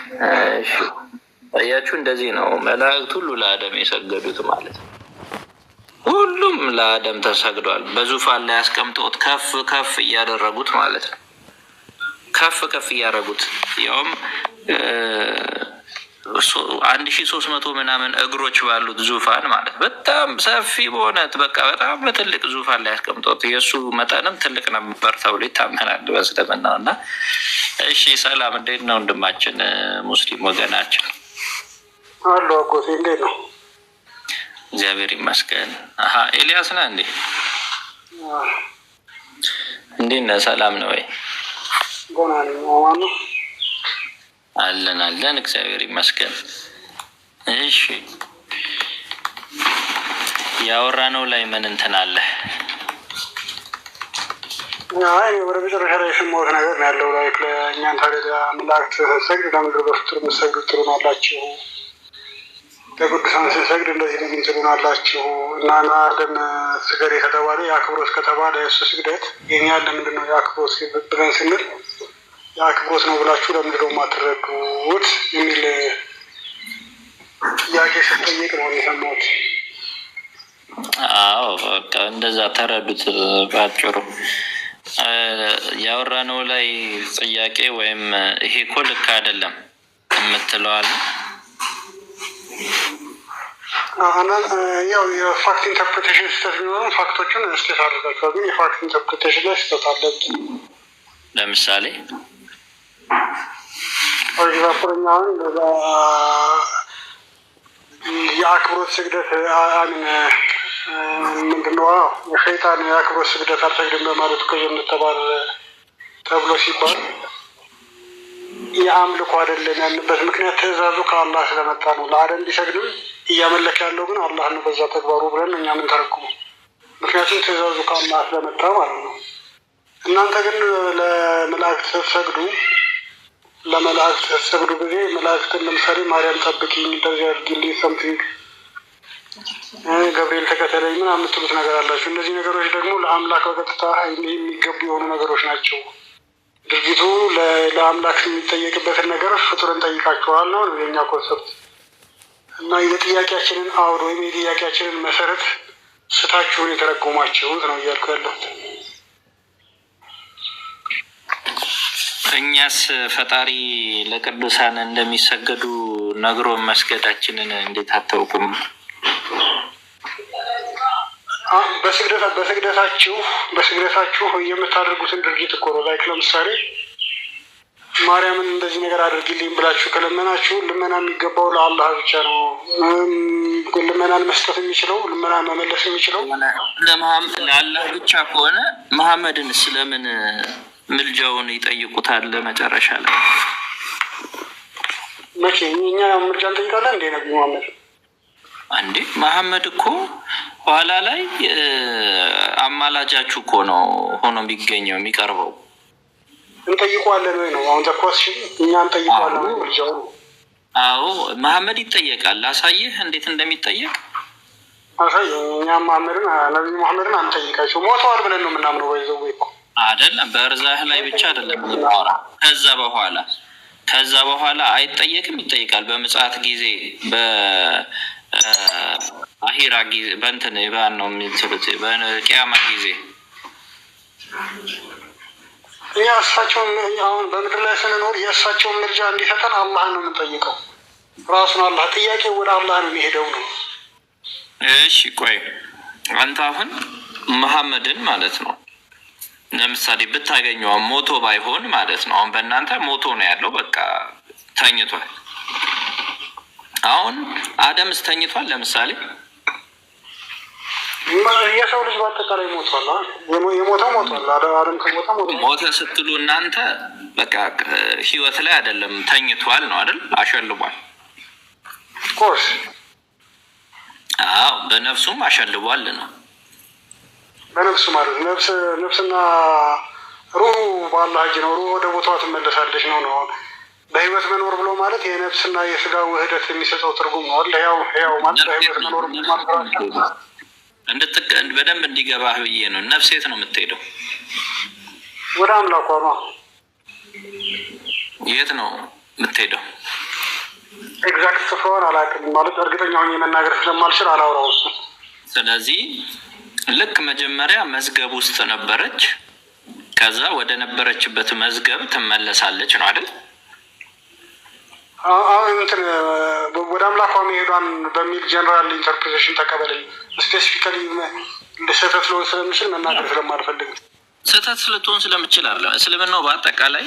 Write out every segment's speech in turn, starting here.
እሺ አያችሁ፣ እንደዚህ ነው መላእክት ሁሉ ለአደም የሰገዱት ማለት ነው። ሁሉም ለአደም ተሰግዷል። በዙፋን ላይ ያስቀምጦት ከፍ ከፍ እያደረጉት ማለት ነው። ከፍ ከፍ እያደረጉት ያውም 1300 ምናምን እግሮች ባሉት ዙፋን ማለት በጣም ሰፊ በሆነት በቃ በጣም በትልቅ ዙፋን ላይ ያስቀምጦት የእሱ መጠንም ትልቅ ነበር ተብሎ ይታመናል በእስልምና እና እሺ ሰላም፣ እንዴት ነው ወንድማችን ሙስሊም ወገናችን? አሎ አጎቴ እንዴት ነው? እግዚአብሔር ይመስገን። ኤልያስ ነህ እንዴ? እንዴት ነህ? ሰላም ነው ወይ? ገና ነኝ። ማን ነው? አለን አለን፣ እግዚአብሔር ይመስገን። እሺ ያወራነው ላይ ምን እንትን አለ? አይ ወደ መጨረሻ ላይ የሰማሁት ነገር ነው ያለው ላይ ለእኛን ታዲያ መላእክት ሰግድ ለምድር በፍጡር የምትሰግዱ ትሉናላችሁ፣ ለቅዱሳን ስንሰግድ እንደዚህ ለምን ትሉናላችሁ? እና አደም ስገድ ከተባለ የአክብሮት ከተባለ የእሱ ስግደት የኛ ለምንድን ነው የአክብሮት ብለን ስንል የአክብሮት ነው ብላችሁ ለምንድን ነው የማትረዱት የሚል ጥያቄ ስጠይቅ ነው የሰማሁት። አዎ በቃ እንደዛ ተረዱት ባጭሩ። ያወራነው ላይ ጥያቄ ወይም ይሄ እኮ ልክ አይደለም የምትለዋል። ያው የፋክት ኢንተርፕሬቴሽን ስህተት ቢኖርም ፋክቶችን ስህተት አድርጋችኋል። ግን የፋክት ኢንተርፕሬቴሽን ላይ ስህተት አለ። ለምሳሌ ዛፍረኛውን የአክብሮት ስግደት ምንድነው የሸይጣን የአክብሮት ስግደት አልሰግድም በማለቱ ከጀነት ተባለ ተብሎ ሲባል የአምልኮ አይደለም ያልንበት ምክንያት ትእዛዙ ከአላህ ስለመጣ ነው። ለአደም ቢሰግድም እያመለክ ያለው ግን አላህ ነው በዛ ተግባሩ ብለን እኛ ምን ተረጉሙ። ምክንያቱም ትእዛዙ ከአላህ ስለመጣ ማለት ነው። እናንተ ግን ለመላእክት ስትሰግዱ ጊዜ መላእክትን ለምሳሌ ማርያም ጠብቂኝ፣ እንደዚህ አድርጊልኝ፣ ሰምቲንግ ገብርኤል ተከተለኝ ምን የምትሉት ነገር አላችሁ። እነዚህ ነገሮች ደግሞ ለአምላክ በቀጥታ የሚገቡ የሆኑ ነገሮች ናቸው። ድርጊቱ ለአምላክ የሚጠየቅበትን ነገር ፍጡርን ጠይቃችኋል ነው የኛ ኮንሰፕት እና የጥያቄያችንን አውድ ወይም የጥያቄያችንን መሰረት ስታችሁን የተረጎማችሁት ነው እያልኩ ያለሁት። እኛስ ፈጣሪ ለቅዱሳን እንደሚሰገዱ ነግሮ መስገዳችንን እንዴት አታውቁም? በስግደታችሁ የምታደርጉትን ድርጊት እኮ ነው። ላይክ ለምሳሌ ማርያምን እንደዚህ ነገር አድርጊልኝ ብላችሁ ከለመናችሁ ልመና የሚገባው ለአላህ ብቻ ነው። ልመናን መስጠት የሚችለው ልመናን መመለስ የሚችለው ለአላህ ብቻ ከሆነ መሐመድን ስለምን ምልጃውን ይጠይቁታል? መጨረሻ ላይ መቼ እኛ ምልጃ እንጠይቃለን እንዴ? ነብዩ አንዴ መሐመድ እኮ ኋላ ላይ አማላጃችሁ እኮ ነው ሆኖ የሚገኘው የሚቀርበው። እንጠይቀዋለን ወይ ነው አሁን ተኮስሽን? እኛ እንጠይቀዋለን ወይ ምልጃው? አዎ መሐመድ ይጠየቃል። አሳይህ እንዴት እንደሚጠየቅ አሳይ። እኛ ነብዩ መሐመድን አንጠይቃቸው፣ ሞተዋል ብለን ነው የምናምነው። ወይዘው ወይ አይደለም በእርዛህ ላይ ብቻ አይደለም የምናወራ። ከዛ በኋላ አይጠየቅም፣ ይጠይቃል። በምጽአት ጊዜ በአሂራ ጊዜ በእንትን ባን ነው የሚትሉት በቂያማ ጊዜ እሳቸውን አሁን በምድር ላይ ስንኖር የእሳቸውን ምልጃ እንዲሰጠን አላህን ነው የምንጠይቀው። ራሱን አላህ ጥያቄ ወደ አላህ ነው የሚሄደው ነው። እሺ ቆይ አንተ አሁን መሐመድን ማለት ነው ለምሳሌ ብታገኘው ሞቶ ባይሆን ማለት ነው። አሁን በእናንተ ሞቶ ነው ያለው፣ በቃ ተኝቷል። አሁን አደምስ ተኝቷል። ለምሳሌ የሰው ልጅ በአጠቃላይ ሞቷል። የሞተው ሞቷል። አደም ከሞተ ሞተ ስትሉ እናንተ በቃ ህይወት ላይ አይደለም ተኝቷል ነው አይደል? አሸልቧል ኮርስ። አዎ በነፍሱም አሸልቧል ነው። በነፍሱ ማለት ነፍስና ሩህ በአላህ እጅ ነው። ሩህ ወደ ቦታዋ ትመለሳለች ነው ነው። በህይወት መኖር ብሎ ማለት የነፍስና የስጋ ውህደት የሚሰጠው ትርጉም ነው። ያው ማለት በህይወት መኖር ማለት በደንብ እንዲገባህ ብዬ ነው። ነፍስ የት ነው የምትሄደው? ወደ አምላኳ ነው። የት ነው? የምትሄደው? ኤግዛክት ስፍራውን አላውቅም ማለት እርግጠኛ ሆኜ መናገር ስለማልችል አላውራው እሱ። ስለዚህ ልክ መጀመሪያ መዝገብ ውስጥ ነበረች፣ ከዛ ወደ ነበረችበት መዝገብ ትመለሳለች ነው አይደል? እንትን ወደ አምላኳ መሄዷን በሚል ጀነራል ኢንተርፕሬቴሽን ተቀበለኝ። ስፔሲፊካሊ ስህተት ልሆን ስለምችል መናገር ስለማልፈልግ። ስህተት ልትሆን ስለምችል አለ እስልምናው በአጠቃላይ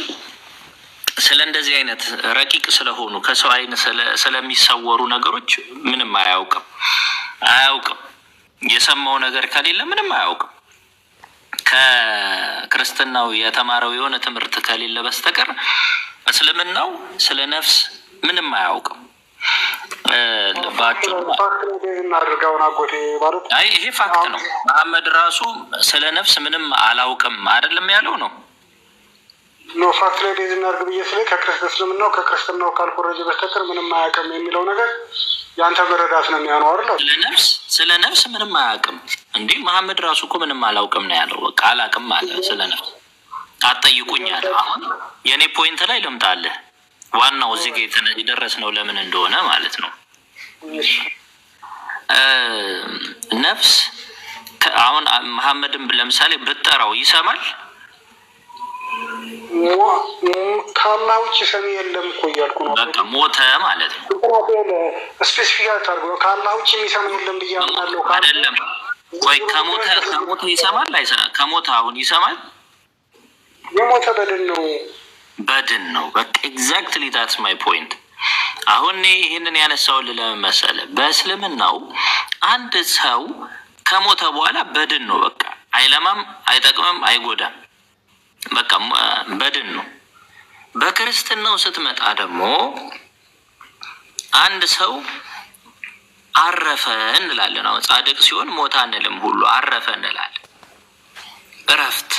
ስለ እንደዚህ አይነት ረቂቅ ስለሆኑ ከሰው አይን ስለሚሰወሩ ነገሮች ምንም አያውቅም። የሰማው ነገር ከሌለ ምንም አያውቅም። ከክርስትናው የተማረው የሆነ ትምህርት ከሌለ በስተቀር እስልምናው ስለ ነፍስ ምንም አያውቅም። ይሄ ፋክት ነው። መሐመድ ራሱ ስለ ነፍስ ምንም አላውቅም አይደለም ያለው ነው። ፋክት ላይ ቤዝ እናድርግ ብዬ ስለ ከክርስትናው ካልኮረጀ በስተቀር ምንም አያውቅም የሚለው ነገር የአንተ መረዳት ነው የሚሆነው አይደል? ስለ ነፍስ ምንም አያውቅም እንዴ? መሐመድ ራሱ እኮ ምንም አላውቅም ነው ያለው። በቃ አላውቅም አለ። ስለ ነፍስ አትጠይቁኝ አለ። አሁን የእኔ ፖይንት ላይ ልምጣለህ። ዋናው እዚህ ጋር የደረስነው ለምን እንደሆነ ማለት ነው። ነፍስ አሁን መሐመድን ለምሳሌ ብትጠራው ይሰማል? ከአላህ ውጭ ሰሚ የለም እኮ እያልኩ ነው። በቃ ሞተ ማለት ነው። ስፔሲፊክ አታርገው። ከአላህ ውጭ የሚሰማ የለም ብያምናለሁ። አይደለም ወይ? ከሞተ ይሰማል? ከሞተ አሁን ይሰማል? የሞተ በድን ነው። በቃ ኤግዛክትሊ ዳትስ ማይ ፖይንት። አሁን ይህንን ያነሳውልህ ለምን መሰለህ? በእስልምናው አንድ ሰው ከሞተ በኋላ በድን ነው። በቃ አይለማም፣ አይጠቅምም፣ አይጎዳም። በቃ በድን ነው። በክርስትናው ስትመጣ ደግሞ አንድ ሰው አረፈ እንላለን። አሁን ጻድቅ ሲሆን ሞታ አንልም፣ ሁሉ አረፈ እንላለን። እረፍት።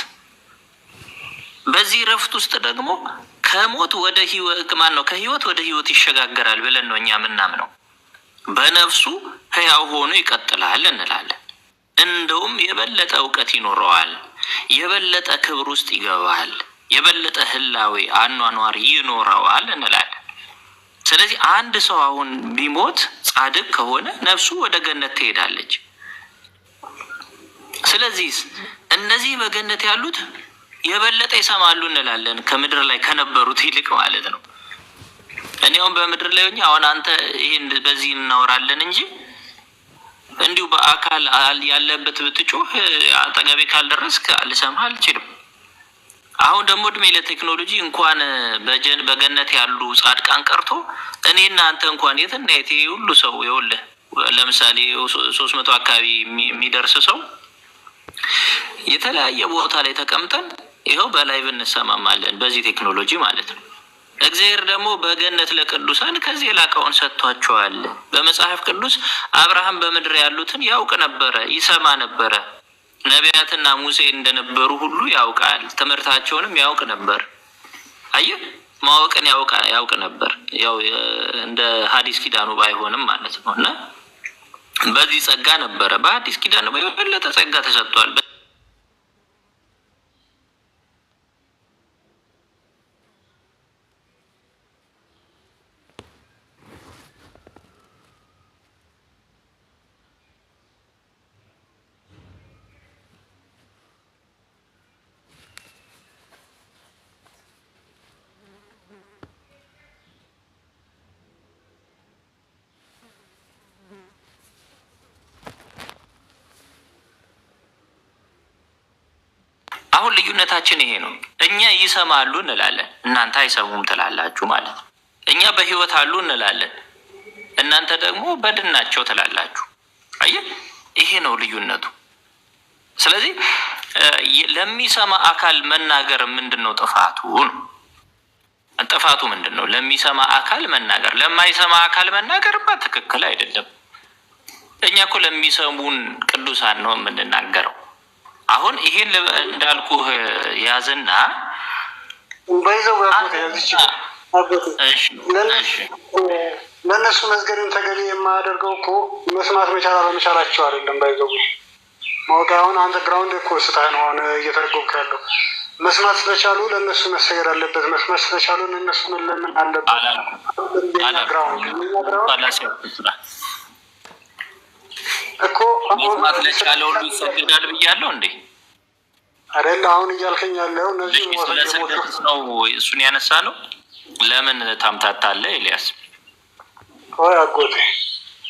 በዚህ እረፍት ውስጥ ደግሞ ከሞት ወደ ህይወት ከህይወት ወደ ህይወት ይሸጋገራል ብለን ነው እኛ ምናምነው። በነፍሱ ህያው ሆኖ ይቀጥላል እንላለን። እንደውም የበለጠ እውቀት ይኖረዋል፣ የበለጠ ክብር ውስጥ ይገባል፣ የበለጠ ህላዌ አኗኗር ይኖረዋል እንላለን። ስለዚህ አንድ ሰው አሁን ቢሞት ጻድቅ ከሆነ ነፍሱ ወደ ገነት ትሄዳለች። ስለዚህ እነዚህ በገነት ያሉት የበለጠ ይሰማሉ እንላለን ከምድር ላይ ከነበሩት ይልቅ ማለት ነው። እኔ አሁን በምድር ላይ ሆኜ አሁን አንተ ይሄን በዚህ እናወራለን እንጂ እንዲሁ በአካል ያለበት ብትጮህ አጠገቤ ካልደረስክ ልሰማህ አልችልም። አሁን ደግሞ እድሜ ለቴክኖሎጂ እንኳን በገነት ያሉ ጻድቃን ቀርቶ እኔና አንተ እንኳን የትና የት ሁሉ ሰው ይኸውልህ ለምሳሌ 300 አካባቢ የሚደርስ ሰው የተለያየ ቦታ ላይ ተቀምጠን ይኸው በላይ ብንሰማማለን በዚህ ቴክኖሎጂ ማለት ነው። እግዚአብሔር ደግሞ በገነት ለቅዱሳን ከዚህ የላቀውን ሰጥቷቸዋል። በመጽሐፍ ቅዱስ አብርሃም በምድር ያሉትን ያውቅ ነበረ፣ ይሰማ ነበረ። ነቢያትና ሙሴ እንደነበሩ ሁሉ ያውቃል። ትምህርታቸውንም ያውቅ ነበር። አየህ፣ ማወቅን ያውቅ ነበር። ያው እንደ ሐዲስ ኪዳኑ ባይሆንም ማለት ነው። እና በዚህ ጸጋ ነበረ። በሐዲስ ኪዳኑ የበለጠ ጸጋ ተሰጥቷል። አሁን ልዩነታችን ይሄ ነው። እኛ ይሰማሉ እንላለን፣ እናንተ አይሰሙም ትላላችሁ ማለት ነው። እኛ በህይወት አሉ እንላለን፣ እናንተ ደግሞ በድን ናቸው ትላላችሁ። አየህ፣ ይሄ ነው ልዩነቱ። ስለዚህ ለሚሰማ አካል መናገር ምንድን ነው ጥፋቱ? ጥፋቱ ምንድን ነው? ለሚሰማ አካል መናገር፣ ለማይሰማ አካል መናገርማ ትክክል አይደለም። እኛ እኮ ለሚሰሙን ቅዱሳን ነው የምንናገረው። አሁን ይሄን እንዳልኩህ ያዝና በይዘው ለእነሱ መስገድን ተገቢ የማያደርገው እኮ መስማት መቻል አለመቻላቸው አይደለም። ባይዘው ማወቅ አሁን አንተ ግራውንድ እኮ ስታይ ነው አሁን እየተረጎምክ ያለው። መስማት ስለቻሉ ለእነሱ መሰገድ አለበት። መስማት ስለቻሉ ለእነሱ መለመን አለበት እኮ። መስማት ለቻለ ሁሉ ይሰገዳል ብያለሁ እንዴ? አይደል? አሁን እያልከኝ ያለው እነዚህ ስለሰገዱት ነው እሱን ያነሳ ነው። ለምን ታምታታለህ ኤልያስ? ወይ አጎቴ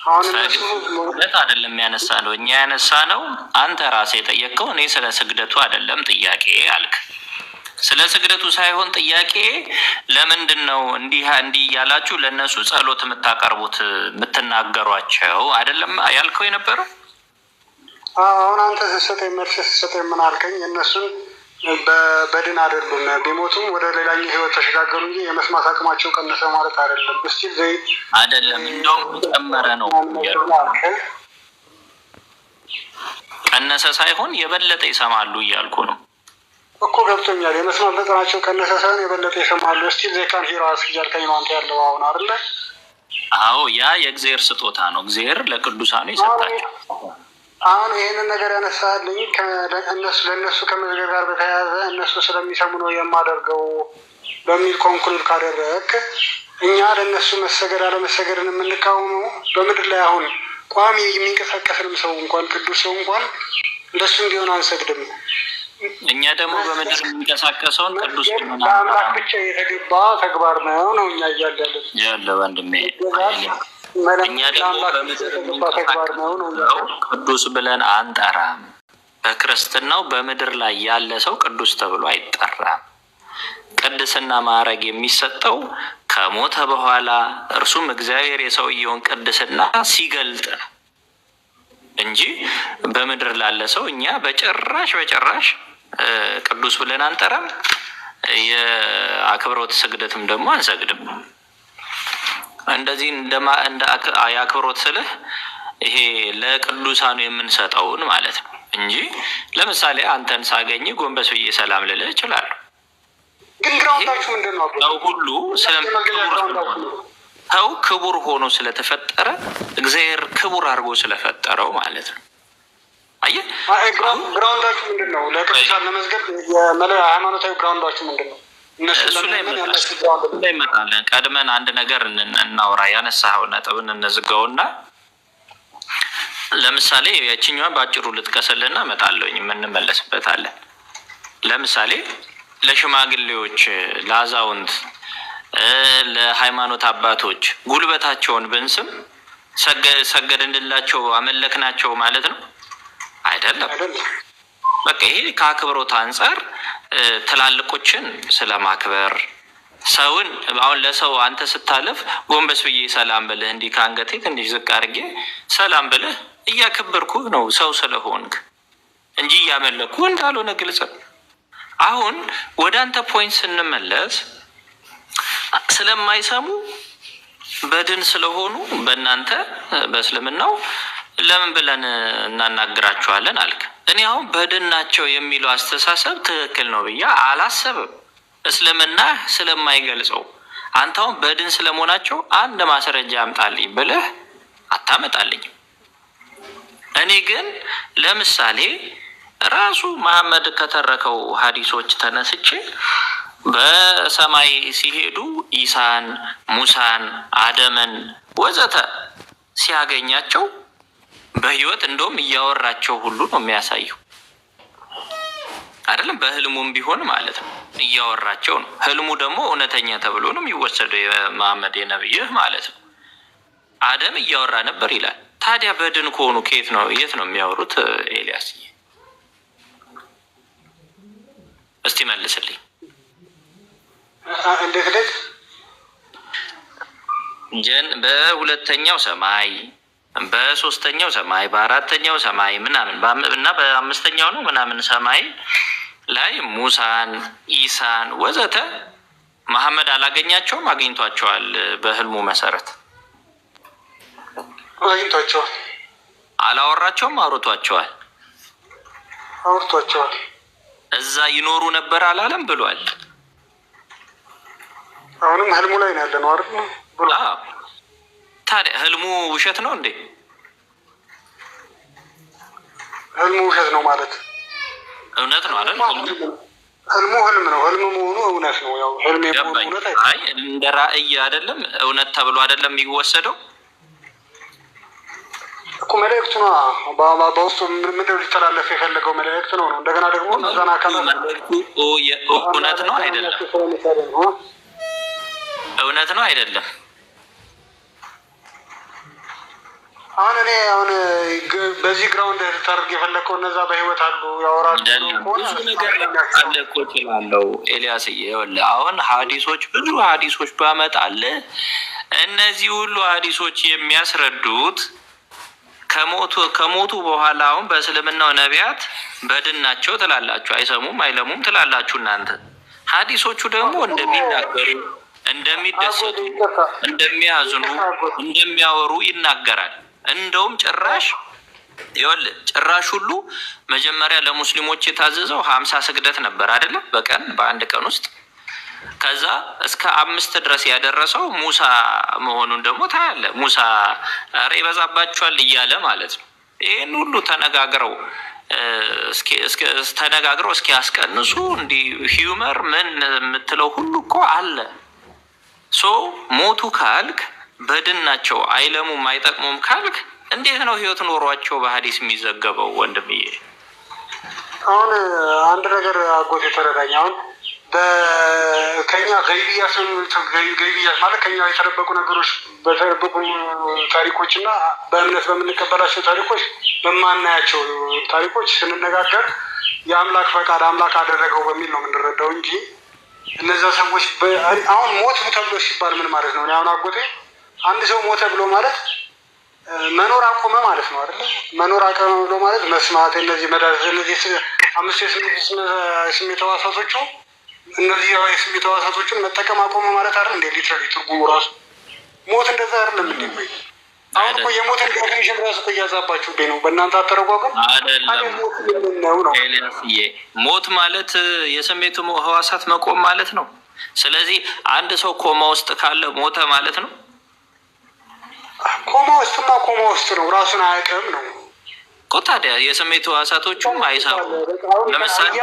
አሁን ስግደት አይደለም ያነሳ ነው። እኛ ያነሳ ነው አንተ ራስህ የጠየቅከው። እኔ ስለ ስግደቱ አይደለም ጥያቄ አልክ። ስለ ስግደቱ ሳይሆን ጥያቄ ለምንድን ነው እንዲህ ያላችሁ ለእነሱ ጸሎት የምታቀርቡት የምትናገሯቸው አይደለም ያልከው የነበረው? አሁን አንተ ስትሰጠኝ መልስ ስትሰጠኝ ምን አልከኝ? እነሱን በድን አይደሉም ቢሞቱም ወደ ሌላኛው ህይወት ተሸጋገሩ እንጂ የመስማት አቅማቸው ቀነሰ ማለት አይደለም። እስቲ ዘይት አይደለም እንደውም ጨመረ ነው። ቀነሰ ሳይሆን የበለጠ ይሰማሉ እያልኩ ነው እኮ። ገብቶኛል። የመስማት መጠናቸው ቀነሰ ሳይሆን የበለጠ ይሰማሉ። እስቲ ዘይካን ሂራስ እያልከኝ ነው አንተ ያለው አሁን አይደለ? አዎ ያ የእግዚአብሔር ስጦታ ነው። እግዚአብሔር ለቅዱሳኑ ይሰጣቸው። አሁን ይህንን ነገር ያነሳልኝ ለእነሱ ከመዝገብ ጋር በተያያዘ እነሱ ስለሚሰሙ ነው የማደርገው በሚል ኮንክሉድ ካደረግ እኛ ለእነሱ መሰገድ አለመሰገድን የምንቃወመው በምድር ላይ አሁን ቋሚ የሚንቀሳቀስንም ሰው እንኳን ቅዱስ ሰው እንኳን እንደሱ እንዲሆን አንሰግድም። እኛ ደግሞ በምድር የሚንቀሳቀሰውን ቅዱስ ለአምላክ ብቻ የተገባ ተግባር ነው ነው እኛ እያለን ያለ ወንድሜ። እኛ ደግሞ በምድር የሚንቀሳቀሰው ቅዱስ ብለን አንጠራም። በክርስትናው በምድር ላይ ያለ ሰው ቅዱስ ተብሎ አይጠራም። ቅድስና ማዕረግ የሚሰጠው ከሞተ በኋላ እርሱም እግዚአብሔር የሰውየውን ቅድስና ሲገልጥ ነው እንጂ በምድር ላለ ሰው እኛ በጭራሽ ቅዱስ ብለን አንጠራም። የአክብሮት ስግደትም ደግሞ አንሰግድም። እንደዚህ እንደ የአክብሮት ስልህ ይሄ ለቅዱሳኑ የምንሰጠውን ማለት ነው እንጂ ለምሳሌ አንተን ሳገኝ ጎንበስ ብዬ ሰላም ልልህ እችላለሁ። ግን ግራውንዳችሁ ምንድን ነው? ሰው ሁሉ ሰው ክቡር ሆኖ ስለተፈጠረ እግዚአብሔር ክቡር አድርጎ ስለፈጠረው ማለት ነው። አየህ ግራውንዳችሁ ምንድን ነው? ለቅዱሳን ለመዝገብ ሃይማኖታዊ ግራውንዳችሁ ምንድን ነው? እሱ ላይ እንመጣለን። ቀድመን አንድ ነገር እናውራ። ያነሳኸው ነጥብን እንዝጋውና ለምሳሌ ያችኛዋን በአጭሩ ልጥቀስልና እመጣለሁኝ የምንመለስበታለን። ለምሳሌ ለሽማግሌዎች፣ ለአዛውንት፣ ለሃይማኖት አባቶች ጉልበታቸውን ብንስም ሰገድንላቸው አመለክናቸው ማለት ነው አይደለም። በቃ ይሄ ከአክብሮት አንጻር ትላልቆችን ስለማክበር ሰውን አሁን ለሰው አንተ ስታለፍ ጎንበስ ብዬ ሰላም ብልህ እንዲህ ከአንገቴ ትንሽ ዝቅ አድርጌ ሰላም ብልህ እያከበርኩህ ነው ሰው ስለሆንክ እንጂ እያመለኩ እንዳልሆነ ግልጽ ነው። አሁን ወደ አንተ ፖይንት ስንመለስ ስለማይሰሙ በድን ስለሆኑ በእናንተ በእስልምናው ለምን ብለን እናናግራቸዋለን አልክ። እኔ አሁን በድን ናቸው የሚለው አስተሳሰብ ትክክል ነው ብዬ አላሰብም። እስልምና ስለማይገልጸው አንተ አሁን በድን ስለመሆናቸው አንድ ማስረጃ አምጣልኝ ብለህ አታመጣልኝም። እኔ ግን ለምሳሌ ራሱ መሐመድ ከተረከው ሀዲሶች ተነስቼ በሰማይ ሲሄዱ ኢሳን፣ ሙሳን፣ አደምን ወዘተ ሲያገኛቸው በህይወት እንደውም እያወራቸው ሁሉ ነው የሚያሳየው አይደለም። በህልሙም ቢሆን ማለት ነው እያወራቸው ነው። ህልሙ ደግሞ እውነተኛ ተብሎ ነው የሚወሰደው የመሐመድ የነብይህ ማለት ነው። አደም እያወራ ነበር ይላል። ታዲያ በድን ከሆኑ ከየት ነው የት ነው የሚያወሩት? ኤልያስ እስቲ መልስልኝ። በሁለተኛው ሰማይ፣ በሶስተኛው ሰማይ፣ በአራተኛው ሰማይ ምናምን እና በአምስተኛው ነው ምናምን ሰማይ ላይ ሙሳን፣ ኢሳን ወዘተ መሐመድ አላገኛቸውም? አግኝቷቸዋል። በህልሙ መሰረት አግኝቷቸዋል። አላወራቸውም? አውርቷቸዋል። አውርቷቸዋል። እዛ ይኖሩ ነበር አላለም ብሏል። አሁንም ህልሙ ላይ ነው ያለነው አይደል? ታዲያ ህልሙ ውሸት ነው እንዴ? ህልሙ ውሸት ነው ማለት እውነት ነው አይደል? ህልሙ ህልም ነው። ህልም መሆኑ እውነት ነው። ያው ህልም የመሆኑ እውነት አይ እንደ ራእይ አይደለም እውነት ተብሎ አይደለም የሚወሰደው እኮ መልእክቱ ነው። በውስጡ ምንድነው ሊተላለፍ የፈለገው መልእክት ነው። እንደገና ደግሞ እነዛን አካላት እውነት ነው አይደለም? እውነት ነው አይደለም? አሁን እኔ በዚህ ግራውንድ ታደርግ የፈለግከው እነዛ በህይወት አሉ ያወራሉ። ብዙ ነገር አለ እኮ እችላለሁ ኤልያስዬ። ይኸውልህ አሁን ብዙ ሀዲሶች ባመጣልህ እነዚህ ሁሉ ሀዲሶች የሚያስረዱት ከሞቱ በኋላ አሁን በእስልምናው ነቢያት በድን ናቸው ትላላችሁ፣ አይሰሙም አይለሙም ትላላችሁ እናንተ። ሀዲሶቹ ደግሞ እንደሚናገሩ፣ እንደሚደሰቱ፣ እንደሚያዝኑ፣ እንደሚያወሩ ይናገራል። እንደውም ጭራሽ ሁሉ መጀመሪያ ለሙስሊሞች የታዘዘው 50 ስግደት ነበር አይደለም? በቀን በአንድ ቀን ውስጥ ከዛ እስከ 5 ድረስ ያደረሰው ሙሳ መሆኑን ደግሞ ታያለ። ሙሳ ኧረ ይበዛባችኋል እያለ ማለት ነው። ይህን ሁሉ ተነጋግረው እስኪ ያስቀንሱ እንዲህ ሂውመር ምን የምትለው ሁሉ እኮ አለ። ሞቱ ካልክ በድን ናቸው አይለሙም አይጠቅሙም ካልክ እንዴት ነው ህይወት ኖሯቸው በሀዲስ የሚዘገበው? ወንድምዬ አሁን አንድ ነገር አጎት የተረዳኝ አሁን ከኛ ገይብያት ማለት ከኛ የተደበቁ ነገሮች በተደበቁ ታሪኮች እና በእምነት በምንቀበላቸው ታሪኮች በማናያቸው ታሪኮች ስንነጋገር የአምላክ ፈቃድ አምላክ አደረገው በሚል ነው የምንረዳው እንጂ እነዛ ሰዎች አሁን ሞት ተብሎ ሲባል ምን ማለት ነው? አሁን አጎቴ አንድ ሰው ሞተ ብሎ ማለት መኖር አቆመ ማለት ነው አይደለ? መኖር አቆመ ብሎ ማለት መስማት፣ እነዚህ መዳሰስ፣ እነዚህ 5 የስሜት ሕዋሳቶቹ እነዚህ የስሜት ሕዋሳቶቹን መጠቀም አቆመ ማለት አይደል? እንደ ሊትራሊ ትርጉሙ ራሱ ሞት እንደዛ አይደለም እንዴ? ወይ አሁን እኮ የሞትን ዴፊኒሽን ራሱ እያዛባችሁብኝ ነው በእናንተ አተረጓጎም አይደለም። ሞት ማለት የስሜቱ ሕዋሳት መቆም ማለት ነው። ስለዚህ አንድ ሰው ኮማ ውስጥ ካለ ሞተ ማለት ነው። ኮማ ውስጥ ነው፣ ራሱን አያውቅም ነው እኮ። ታዲያ የስሜት ሕዋሳቶቹም አይሰሩም። ለምሳሌ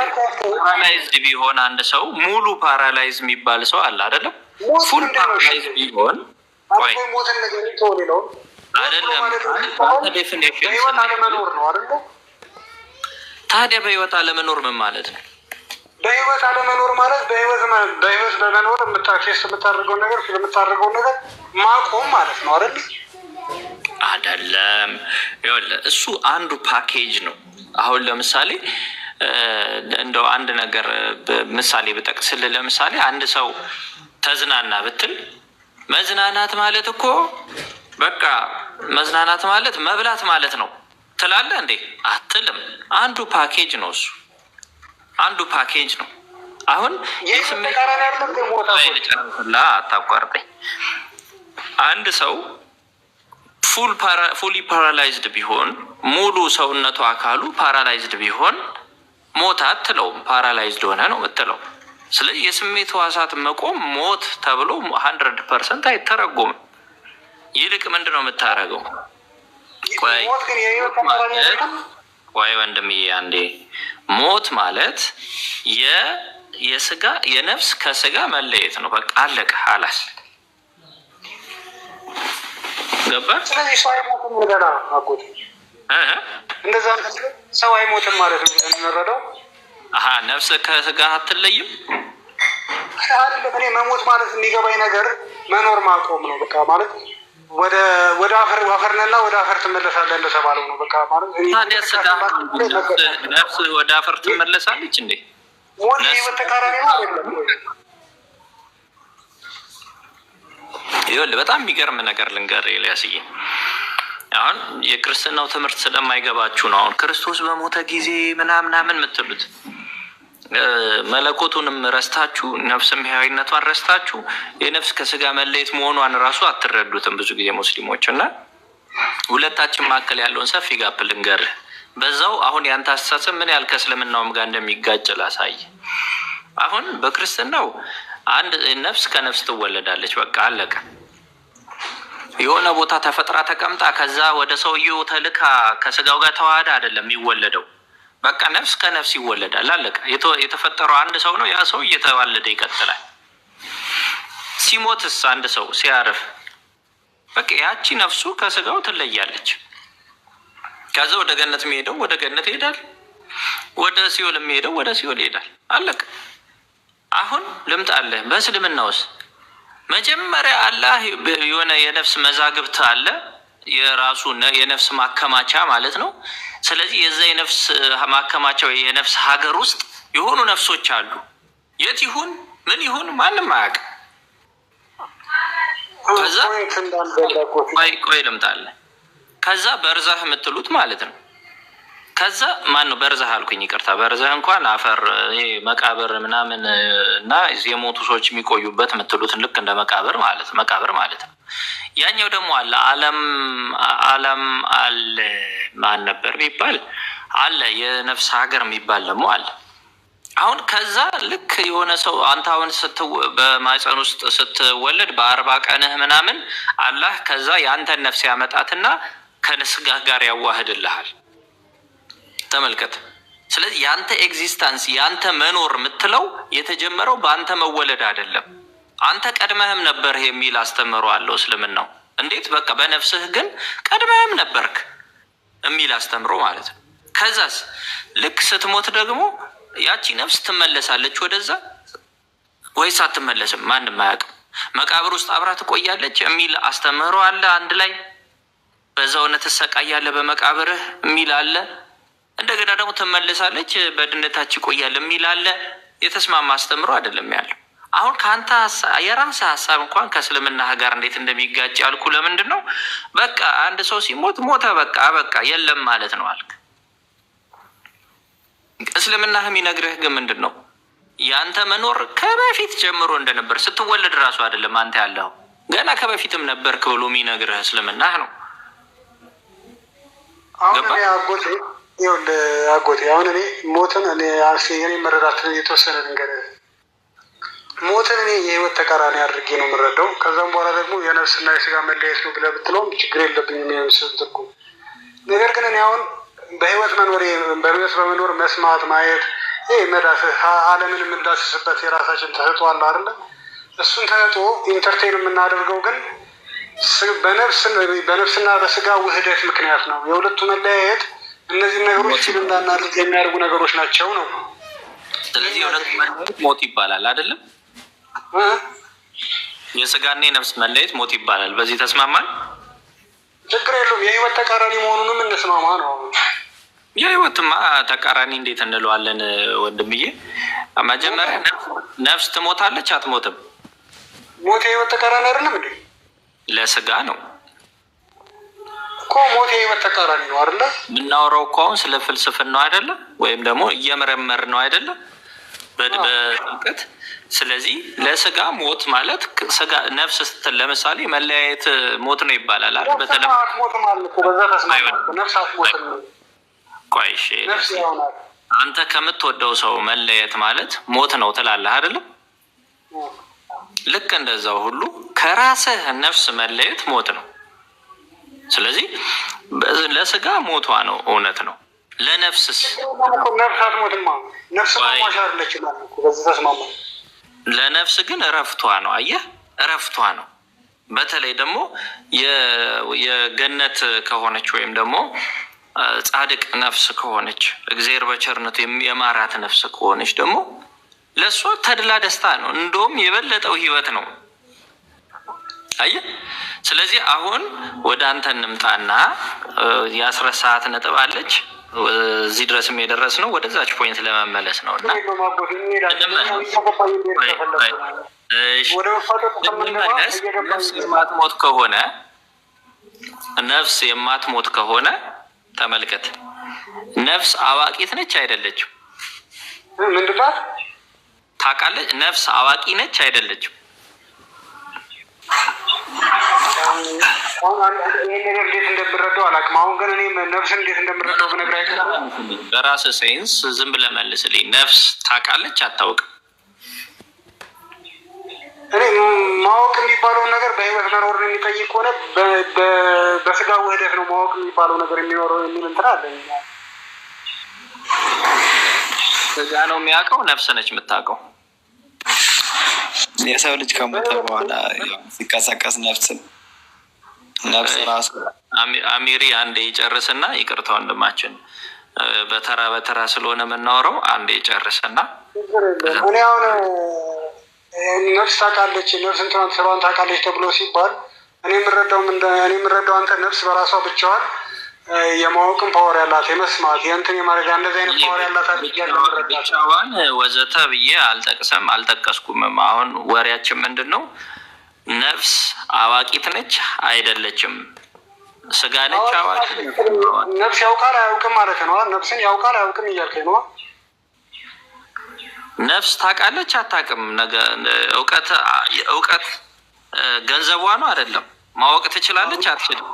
ፓራላይዝድ ቢሆን አንድ ሰው ሙሉ ፓራላይዝ የሚባል ሰው አለ አይደለም? ፉል ፓራላይዝ ቢሆን አይደለም አንተ ዴፊኒሽን አለመኖር ነው አይደለ? ታዲያ በህይወት አለመኖር ምን ማለት ነው? በህይወት አለመኖር ማለት በህይወት በመኖር የምታደርገው ነገር የምታደርገው ነገር ማቆም ማለት ነው አይደል? አይደለም። ይኸውልህ እሱ አንዱ ፓኬጅ ነው። አሁን ለምሳሌ እንደው አንድ ነገር ምሳሌ ብጠቅስልህ፣ ለምሳሌ አንድ ሰው ተዝናና ብትል መዝናናት ማለት እኮ በቃ መዝናናት ማለት መብላት ማለት ነው ትላለህ እንዴ? አትልም። አንዱ ፓኬጅ ነው እሱ አንዱ ፓኬጅ ነው። አሁን የስሜት አታቋርጠኝ። አንድ ሰው ፉሊ ፓራላይዝድ ቢሆን ሙሉ ሰውነቱ አካሉ ፓራላይዝድ ቢሆን ሞት አትለውም፣ ፓራላይዝድ ሆነ ነው የምትለው። ስለዚህ የስሜት ሕዋሳት መቆም ሞት ተብሎ 100% አይተረጎምም። ይልቅ ምንድን ነው የምታደርገው? ቆይ ወንድምዬ አንዴ፣ ሞት ማለት የስጋ የነፍስ ከስጋ መለየት ነው። በቃ አለቀ ሀላስ ገባ። ስለዚህ ሰው አይሞትም ገና አጎት እንደዛ ሰው አይሞትም ማለት ነው የምንረዳው። ነፍስ ከስጋ አትለይም አይደለም። እኔ መሞት ማለት የሚገባኝ ነገር መኖር ማቆም ነው በቃ ማለት ወደ አፈርነና ወደ አፈር ትመለሳለህ እንደተባለው ነው በቃ ማለት። ታዲያ ስጋ ነፍስ ወደ አፈር ትመለሳለች እንዴ? ሞት በተቃራኒ ነው አይደለም? ይኸውልህ በጣም የሚገርም ነገር ልንገርህ ኤልያስዬ። አሁን የክርስትናው ትምህርት ስለማይገባችሁ ነው አሁን ክርስቶስ በሞተ ጊዜ ምናምን የምትሉት። መለኮቱንም ረስታችሁ ነፍስም ሕያዊነቷን ረስታችሁ የነፍስ ከስጋ መለየት መሆኗን ራሱ አትረዱትም ብዙ ጊዜ ሙስሊሞች። እና ሁለታችን መካከል ያለውን ሰፊ ጋፕ ልንገርህ። በዛው አሁን ያንተ አስተሳሰብ ምን ያህል ከእስልምናውም ጋር እንደሚጋጭ ላሳይ። አሁን በክርስትናው አንድ ነፍስ ከነፍስ ትወለዳለች፣ በቃ አለቀ። የሆነ ቦታ ተፈጥራ ተቀምጣ ከዛ ወደ ሰውየው ተልካ ከስጋው ጋር ተዋህዳ አይደለም የሚወለደው። በቃ ነፍስ ከነፍስ ይወለዳል። አለቀ። የተፈጠረው አንድ ሰው ነው። ያ ሰው እየተዋለደ ይቀጥላል። ሲሞትስ አንድ ሰው ሲያርፍ በቃ ያቺ ነፍሱ ከስጋው ትለያለች። ከዛ ወደ ገነት የሚሄደው ወደ ገነት ይሄዳል፣ ወደ ሲኦል የሚሄደው ወደ ሲኦል ይሄዳል። አለቀ። አሁን ልምጣለህ። በእስልምና ውስጥ መጀመሪያ አላህ የሆነ የነፍስ መዛግብት አለ፣ የራሱ የነፍስ ማከማቻ ማለት ነው። ስለዚህ የዛ የነፍስ ማከማቻው የነፍስ ሀገር ውስጥ የሆኑ ነፍሶች አሉ። የት ይሁን ምን ይሁን ማንም አያውቅም። ከዛ ቆይ ልምጣለህ። ከዛ በርዛህ የምትሉት ማለት ነው። ከዛ ማን ነው በርዛህ አልኩኝ፣ ይቅርታ። በርዛህ እንኳን አፈር መቃብር ምናምን እና የሞቱ ሰዎች የሚቆዩበት የምትሉት ልክ እንደ መቃብር ማለት ነው። ያኛው ደግሞ አለ አለም አለ ማን ነበር የሚባል አለ፣ የነፍስ ሀገር የሚባል ደግሞ አለ። አሁን ከዛ ልክ የሆነ ሰው አንተ አሁን በማህፀን ውስጥ ስትወለድ በ40 ቀንህ ምናምን አላህ ከዛ የአንተን ነፍስ ያመጣትና ከስጋህ ጋር ያዋህድልሃል። ተመልከት። ስለዚህ የአንተ ኤግዚስተንስ የአንተ መኖር የምትለው የተጀመረው በአንተ መወለድ አይደለም። አንተ ቀድመህም ነበርህ የሚል አስተምሮ አለው እስልምናው። እንዴት? በቃ በነፍስህ ግን ቀድመህም ነበርክ የሚል አስተምሮ ማለት ነው። ከዛስ ልክ ስትሞት ደግሞ ያቺ ነፍስ ትመለሳለች ወደዛ ወይስ አትመለስም? ማንም አያውቅም። መቃብር ውስጥ አብራ ትቆያለች የሚል አስተምሮ አለ። አንድ ላይ በዛው ትሰቃያለህ በመቃብርህ የሚል አለ። እንደገና ደግሞ ትመለሳለች በድነታች ይቆያል የሚል አለ። የተስማማ አስተምሮ አይደለም ያለው። አሁን ከአንተ የራስህ ሀሳብ እንኳን ከእስልምና ጋር እንዴት እንደሚጋጭ ያልኩ ለምንድን ነው? በቃ አንድ ሰው ሲሞት ሞተ፣ በቃ የለም ማለት ነው አልክ። እስልምናህ የሚነግርህ ግን ምንድን ነው? ያንተ መኖር ከበፊት ጀምሮ እንደነበር ስትወለድ ራሱ አይደለም አንተ ያለው ገና ከበፊትም ነበርክ ብሎ የሚነግርህ እስልምናህ ነው። አጎቴ አሁን እኔ ሞትን የኔ መረዳት የተወሰነ ነገር ሞትን እኔ የህይወት ተቃራኒ አድርጌ ነው የምረዳው። ከዛም በኋላ ደግሞ የነፍስና የስጋ መለያየት ነው ብለህ ብትለውም ችግር የለብኝም የሚመስል ትርጉም። ነገር ግን እኔ አሁን በህይወት በመኖር መስማት፣ ማየት፣ ይህ መዳስህ ዓለምን የምንዳስስበት የራሳችን ተሰጥኦ አለ አይደለ? እሱን ተሰጥኦ ኢንተርቴን የምናደርገው ግን በነፍስና በስጋ ውህደት ምክንያት ነው። የሁለቱ መለያየት እነዚህ ነገሮች ሲል እንዳናደርግ የሚያደርጉ ነገሮች ናቸው ነው። ስለዚህ የሁለቱ መለያየት ሞት ይባላል አይደለም? የስጋና የነፍስ መለያየት ሞት ይባላል። በዚህ ተስማማን? ችግር የለውም። የህይወት ተቃራኒ መሆኑንም እንስማማ ነው። የህይወትማ ተቃራኒ እንዴት እንለዋለን ወንድምዬ? መጀመሪያ ነፍስ ትሞታለች አትሞትም? ሞት የህይወት ተቃራኒ አይደለም እንዴ? ለስጋ ነው እኮ ሞት የህይወት ተቃራኒ ነው አይደለ? ብናወራው እኮ አሁን ስለ ፍልስፍናው አይደለም፣ ወይም ደግሞ እየመረመር ነው አይደለም በጥልቀት። ስለዚህ ለስጋ ሞት ማለት ስጋ ነፍስ ስትል ለምሳሌ መለያየት ሞት ነው ይባላል አይደል? በተለይ አትሞትም አለ እኮ በዛ ተስማማ። ነፍስ አትሞትም። ቆይ እሺ፣ አንተ ከምትወደው ሰው መለየት ማለት ሞት ነው ትላለህ አይደለም? ልክ እንደዛው ሁሉ ከራስህ ነፍስ መለየት ሞት ነው። ስለዚህ ለስጋ ሞቷ ነው፣ እውነት ነው። ለነፍስስ ነፍስ አትሞትም። ነፍስ ማሻር ለችላል እኮ በዚህ ተስማማ። ለነፍስ ግን እረፍቷ ነው። አየህ፣ እረፍቷ ነው። በተለይ ደግሞ የገነት ከሆነች ወይም ደግሞ ጻድቅ ነፍስ ከሆነች እግዚአብሔር በቸርነቱ የማራት ነፍስ ከሆነች ደግሞ ለእሷ ተድላ ደስታ ነው። እንደውም የበለጠው ህይወት ነው። አየህ፣ ስለዚህ አሁን ወደ አንተ እንምጣና የ10 ነጥብ አለች። እዚህ ድረስም የደረስ ነው ወደዛች ፖይንት ለመመለስ ነው እና ነፍስ የማትሞት ከሆነ ተመልከት፣ ነፍስ አዋቂት ነች አይደለችም? ምንድናት? ታውቃለች? ነፍስ አዋቂ ነች አይደለችም? አሁን ይሄን ነገር እንዴት እንደምረዳው አላውቅም። አሁን ግን እኔ ነፍስን እንዴት እንደምረዳው ብነግርህ አይችልም። በራስህ ሳይንስ ዝም ብለህ መልስልኝ። ነፍስ ታውቃለች አታውቅም? እኔ ማወቅ የሚባለውን ነገር በህይወት መኖርን የሚጠይቅ ከሆነ በስጋ ውህደት ነው ማወቅ የሚባለው ነገር የሚኖረው የሚል እንትን አለ። ስጋ ነው የሚያውቀው፣ ነፍስ ነች የምታውቀው። የሰው ልጅ ከሞተ በኋላ ሲቀሰቀስ ነፍስ ራሱ አሚሪ አንዴ ይጨርስና ይቅርታ ወንድማችን፣ በተራ በተራ ስለሆነ የምናወራው አንዴ ይጨርስና እኔ አሁን ነፍስ ታውቃለች፣ ነፍስ እንትናን ስራዋን ታውቃለች ተብሎ ሲባል እኔ የምረዳው አንተ ነፍስ በራሷ ብቻዋን የማወቅም ፓወር ያላት የመስማት የእንትን የማድረግ እንደዚህ አይነት ፓወር ያላት ብቻዋን ወዘተ ብዬ አልጠቀስኩም። አሁን ወሬያችን ምንድን ነው? ነፍስ አዋቂት ነች አይደለችም? ስጋ ነች አዋቂ? ነፍስ ያውቃል አያውቅም ማለት ነው? ነፍስን ያውቃል አያውቅም እያልከኝ ነው? ነፍስ ታውቃለች አታውቅም? እውቀት ገንዘቧ ነው አይደለም? ማወቅ ትችላለች አትችልም?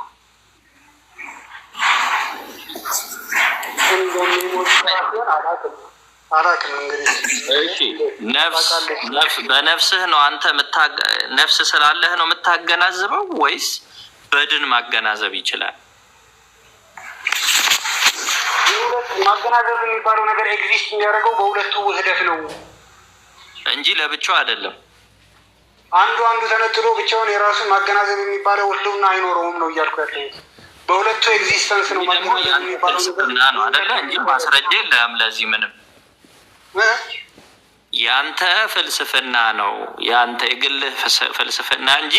በነፍስህ ነው አንተ ነፍስ ስላለህ ነው የምታገናዝበው ወይስ በድን ማገናዘብ ይችላል? ማገናዘብ የሚባለው ነገር ኤግዚስት የሚያደርገው በሁለቱ ውህደት ነው እንጂ ለብቻው አይደለም። አንዱ ተነጥሎ ብቻውን የራሱን ማገናዘብ የሚባለው ህልውና አይኖረውም ነው እያልኩ ያለሁት። በሁለቱ ኤግዚስተንስ ነው ማገናዘብ የሚባለው ነው አይደለ? እንጂ ማስረጃ የለህም ለዚህ ምንም። ያንተ ፍልስፍና ነው ያንተ የግል ፍልስፍና እንጂ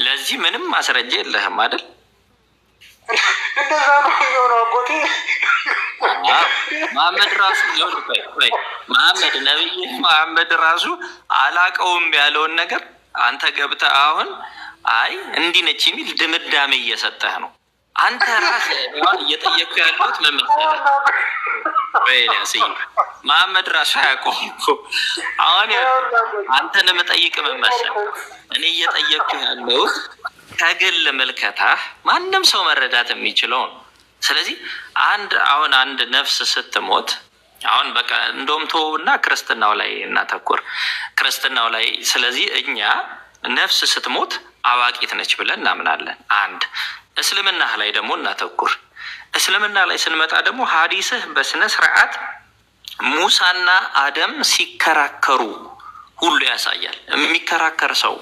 ለዚህ ምንም ማስረጃ የለህም አይደል? እንደዛ ነው የሚሆነው አጎቴ። መሐመድ ራሱ መሐመድ ነብይ መሐመድ ራሱ አላቀውም ያለውን ነገር አንተ ገብተህ አሁን አይ እንዲህ ነች የሚል ድምዳሜ እየሰጠህ ነው። አንተ ራስህ እየጠየቅኩ ያለሁት ምን መሰለህ? በኤልያስ መሐመድ ራሱ አያውቀውም እኮ። አሁን አንተን የምጠይቅ ምን መሰለህ? እኔ እየጠየቅኩ ያለሁት ከግል ምልከታህ ማንም ሰው መረዳት የሚችለው ነው። ስለዚህ አንድ ነፍስ ስትሞት አሁን በቃ እንደውም ተወውና ክርስትናው ላይ እናተኩር። ክርስትናው ላይ ስለዚህ እኛ ነፍስ ስትሞት አዋቂት ነች ብለን እናምናለን። እስልምና ላይ ደግሞ እናተኩር። እስልምና ላይ ስንመጣ ደግሞ ሀዲስህ በስነ ስርዓት ሙሳና አደም ሲከራከሩ ሁሉ ያሳያል። የሚከራከር ሰው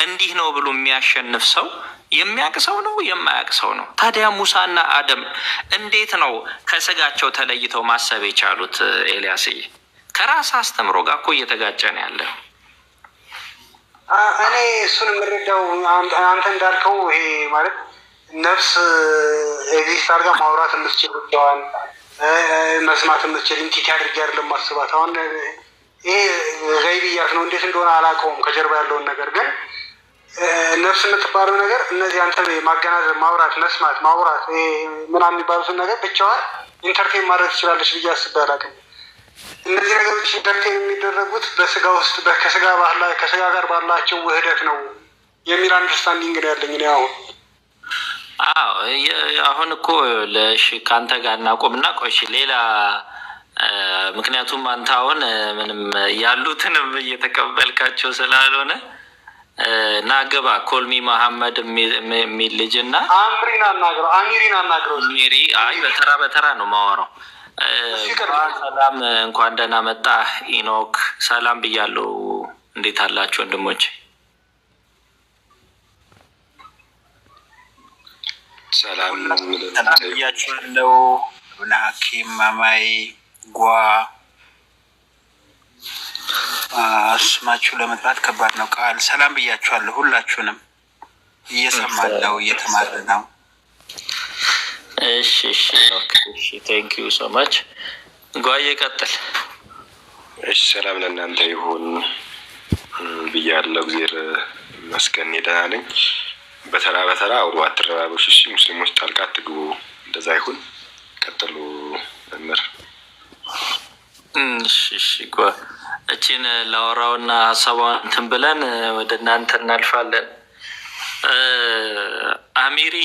እንዲህ ነው ብሎ የሚያሸንፍ ሰው የሚያውቅ ሰው ነው የማያውቅ ሰው ነው? ታዲያ ሙሳና አደም እንዴት ነው ከስጋቸው ተለይተው ማሰብ የቻሉት? ኤልያስዬ ከራስ አስተምሮ ጋር እኮ እየተጋጨ ነው ያለ። እኔ እሱን የምረዳው አንተ እንዳልከው ይሄ ማለት ነፍስ ኤግዚስት አድርጋ ማውራት የምትችል ብቻዋን መስማት የምትችል ኢንቲቲ አድርጌ አይደለም ማስባት። አሁን ይሄ ገይብያት ነው፣ እንዴት እንደሆነ አላውቀውም ከጀርባ ያለውን ነገር። ግን ነፍስ የምትባለው ነገር እነዚህ አንተ ማገናዘብ፣ ማውራት፣ መስማት፣ ማውራት ምናምን የሚባሉትን ነገር ብቻዋን ኢንተርቴን ማድረግ ትችላለች ብዬ አስቤ አላውቅም። እነዚህ ነገሮች ኢንተርቴን የሚደረጉት በስጋ ውስጥ ከስጋ ጋር ባላቸው ውህደት ነው የሚል አንደርስታንዲንግ ነው ያለኝ እኔ አሁን። አሁን እኮ ከአንተ ጋር እናቆምና ቆይ ሌላ ምክንያቱም አንተ አሁን ምንም ያሉትንም እየተቀበልካቸው ስላልሆነ ናገባ ኮልሚ መሐመድ የሚል ልጅ እና አሚሪን አናግረው። አሚሪ በተራ ነው ማወራው። ሰላም እንኳን ደህና መጣህ ኢኖክ። ሰላም ብያለሁ። እንዴት አላችሁ ወንድሞች? ሰላም ብያችኋለሁ። ብነ ሐኪም ማማይ ጓ ስማችሁ ለመጥራት ከባድ ነው ቃል። ሰላም ብያችኋለሁ። ሁላችሁንም እየሰማን ነው፣ እየተማረ ነው። እሺ ቴንክ ዩ ሶ ማች። ጓዬ ቀጥል። እሺ ሰላም ለእናንተ ይሁን ብያለሁ። እግዚአብሔር ይመስገን ደህና ነኝ። በተራ አውሩ፣ አትረባበሹ። እሺ ሙስሊሞች ጣልቃ አትግቡ። እንደዛ ይሁን። ቀጥሉ መምህር። እሺ እቺን ላወራውና ሀሳቧን እንትን ብለን ወደ እናንተ እናልፋለን። አሚሪ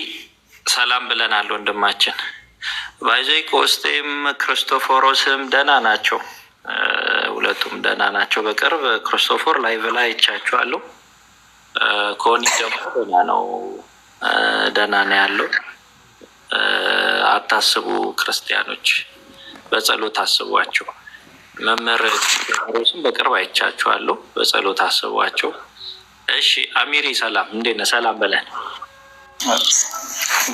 ሰላም ብለናል ወንድማችን። ባይዘይ ቆስጤም ክርስቶፎሮስም ደህና ናቸው፣ ሁለቱም ደህና ናቸው። በቅርብ ክርስቶፎር ላይቭ ላይ አይቻችኋለሁ። ኮኒ ደግሞ ደህና ነው ያለው። አታስቡ ክርስቲያኖች፣ በጸሎት አስቧቸው። መምህር ሮስም በቅርብ አይቻችኋለሁ። በጸሎት አስቧቸው። እሺ አሚሪ ሰላም፣ እንዴት ነህ? ሰላም በለን።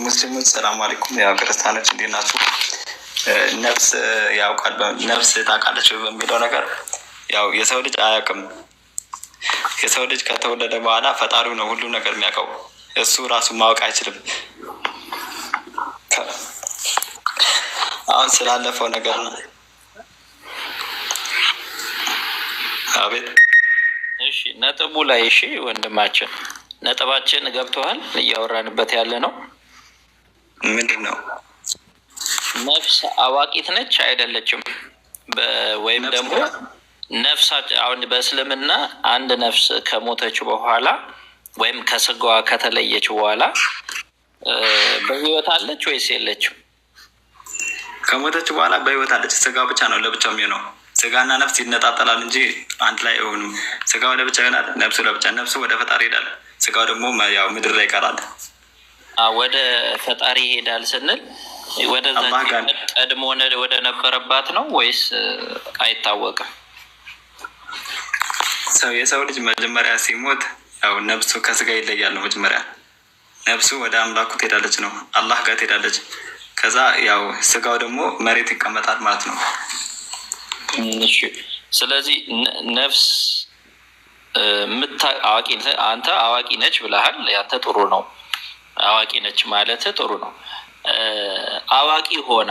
ሙስሊሞች ሰላም አለይኩም። ያው ክርስቲያኖች እንዴት ናችሁ? ነፍስ ያውቃል ነፍስ ታውቃለች በሚለው ነገር ያው የሰው ልጅ አያውቅም። የሰው ልጅ ከተወለደ በኋላ ፈጣሪው ነው ሁሉ ነገር የሚያውቀው። እሱ ራሱ ማወቅ አይችልም። አሁን ስላለፈው ነገር ነው። አቤት። እሺ ነጥቡ ላይ እሺ ወንድማችን፣ ነጥባችን ገብተዋል። እያወራንበት ያለ ነው ምንድን ነው? ነፍስ አዋቂት ነች አይደለችም? ወይም ደግሞ ነፍስ አሁን በእስልምና አንድ ነፍስ ከሞተች በኋላ ወይም ከስጋዋ ከተለየች በኋላ በህይወት አለች ወይስ የለችም? ከሞተች በኋላ በህይወት አለች። ስጋው ብቻ ነው ለብቻው የሚሆነው። ስጋና ነፍስ ይነጣጠላል እንጂ አንድ ላይ አይሆኑም። ስጋው ለብቻ ይሆናል፣ ነፍሱ ለብቻ። ነፍሱ ወደ ፈጣሪ ይሄዳል፣ ስጋው ደግሞ ያው ምድር ላይ ይቀራል። ወደ ፈጣሪ ይሄዳል ስንል ወደዛ ቀድሞ ወደ ነበረባት ነው ወይስ አይታወቅም? የሰው ልጅ መጀመሪያ ሲሞት ያው ነፍሱ ከስጋ ይለያል ነው። መጀመሪያ ነፍሱ ወደ አምላኩ ትሄዳለች ነው፣ አላህ ጋር ትሄዳለች። ከዛ ያው ስጋው ደግሞ መሬት ይቀመጣል ማለት ነው። ስለዚህ ነፍስ አንተ አዋቂ ነች ብለሃል። ያንተ ጥሩ ነው፣ አዋቂ ነች ማለት ጥሩ ነው። አዋቂ ሆና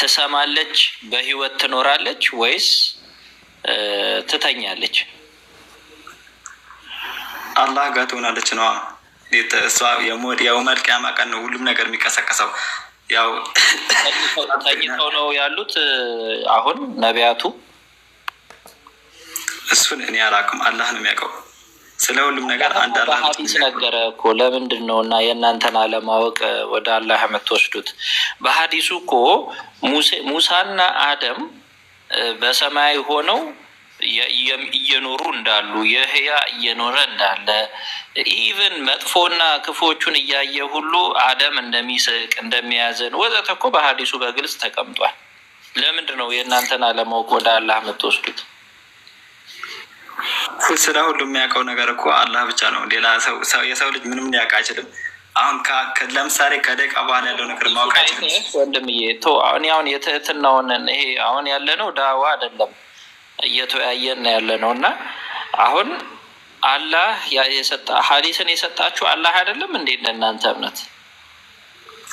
ትሰማለች፣ በህይወት ትኖራለች ወይስ ትተኛለች? አላህ ጋር ትሆናለች ነው። እሷ የውመል ቂያማ ቀን ነው ሁሉም ነገር የሚቀሰቀሰው። ያው ተኝተው ነው ያሉት አሁን ነቢያቱ። እሱን እኔ አላውቅም፣ አላህ ነው የሚያውቀው ስለ ሁሉም ነገር። አንድ አላህ ሐዲስ ነገረ እኮ። ለምንድን ነው እና የእናንተን አለማወቅ ወደ አላህ የምትወስዱት? በሐዲሱ እኮ ሙሳና አደም በሰማይ ሆነው እየኖሩ እንዳሉ የህያ እየኖረ እንዳለ ኢቨን መጥፎና ክፎቹን እያየ ሁሉ አደም እንደሚስቅ እንደሚያዝን ወዘተ እኮ በሐዲሱ በግልጽ ተቀምጧል። ለምንድን ነው የእናንተን አለማወቅ ወደ አላህ የምትወስዱት? ስለ ሁሉ የሚያውቀው ነገር እኮ አላህ ብቻ ነው። ሌላ የሰው ልጅ ምንም ሊያውቅ አይችልም። አሁን ለምሳሌ ከደቂቃ በኋላ ያለው ነገር ማወቅ አይችልም። ወንድምዬ አሁን የትህትናውን ይሄ አሁን ያለ ነው ዳዋ አይደለም፣ እየተወያየን ያለ ነው። እና አሁን አላህ ሐዲስን የሰጣችሁ አላህ አይደለም እንዴ? እናንተ እምነት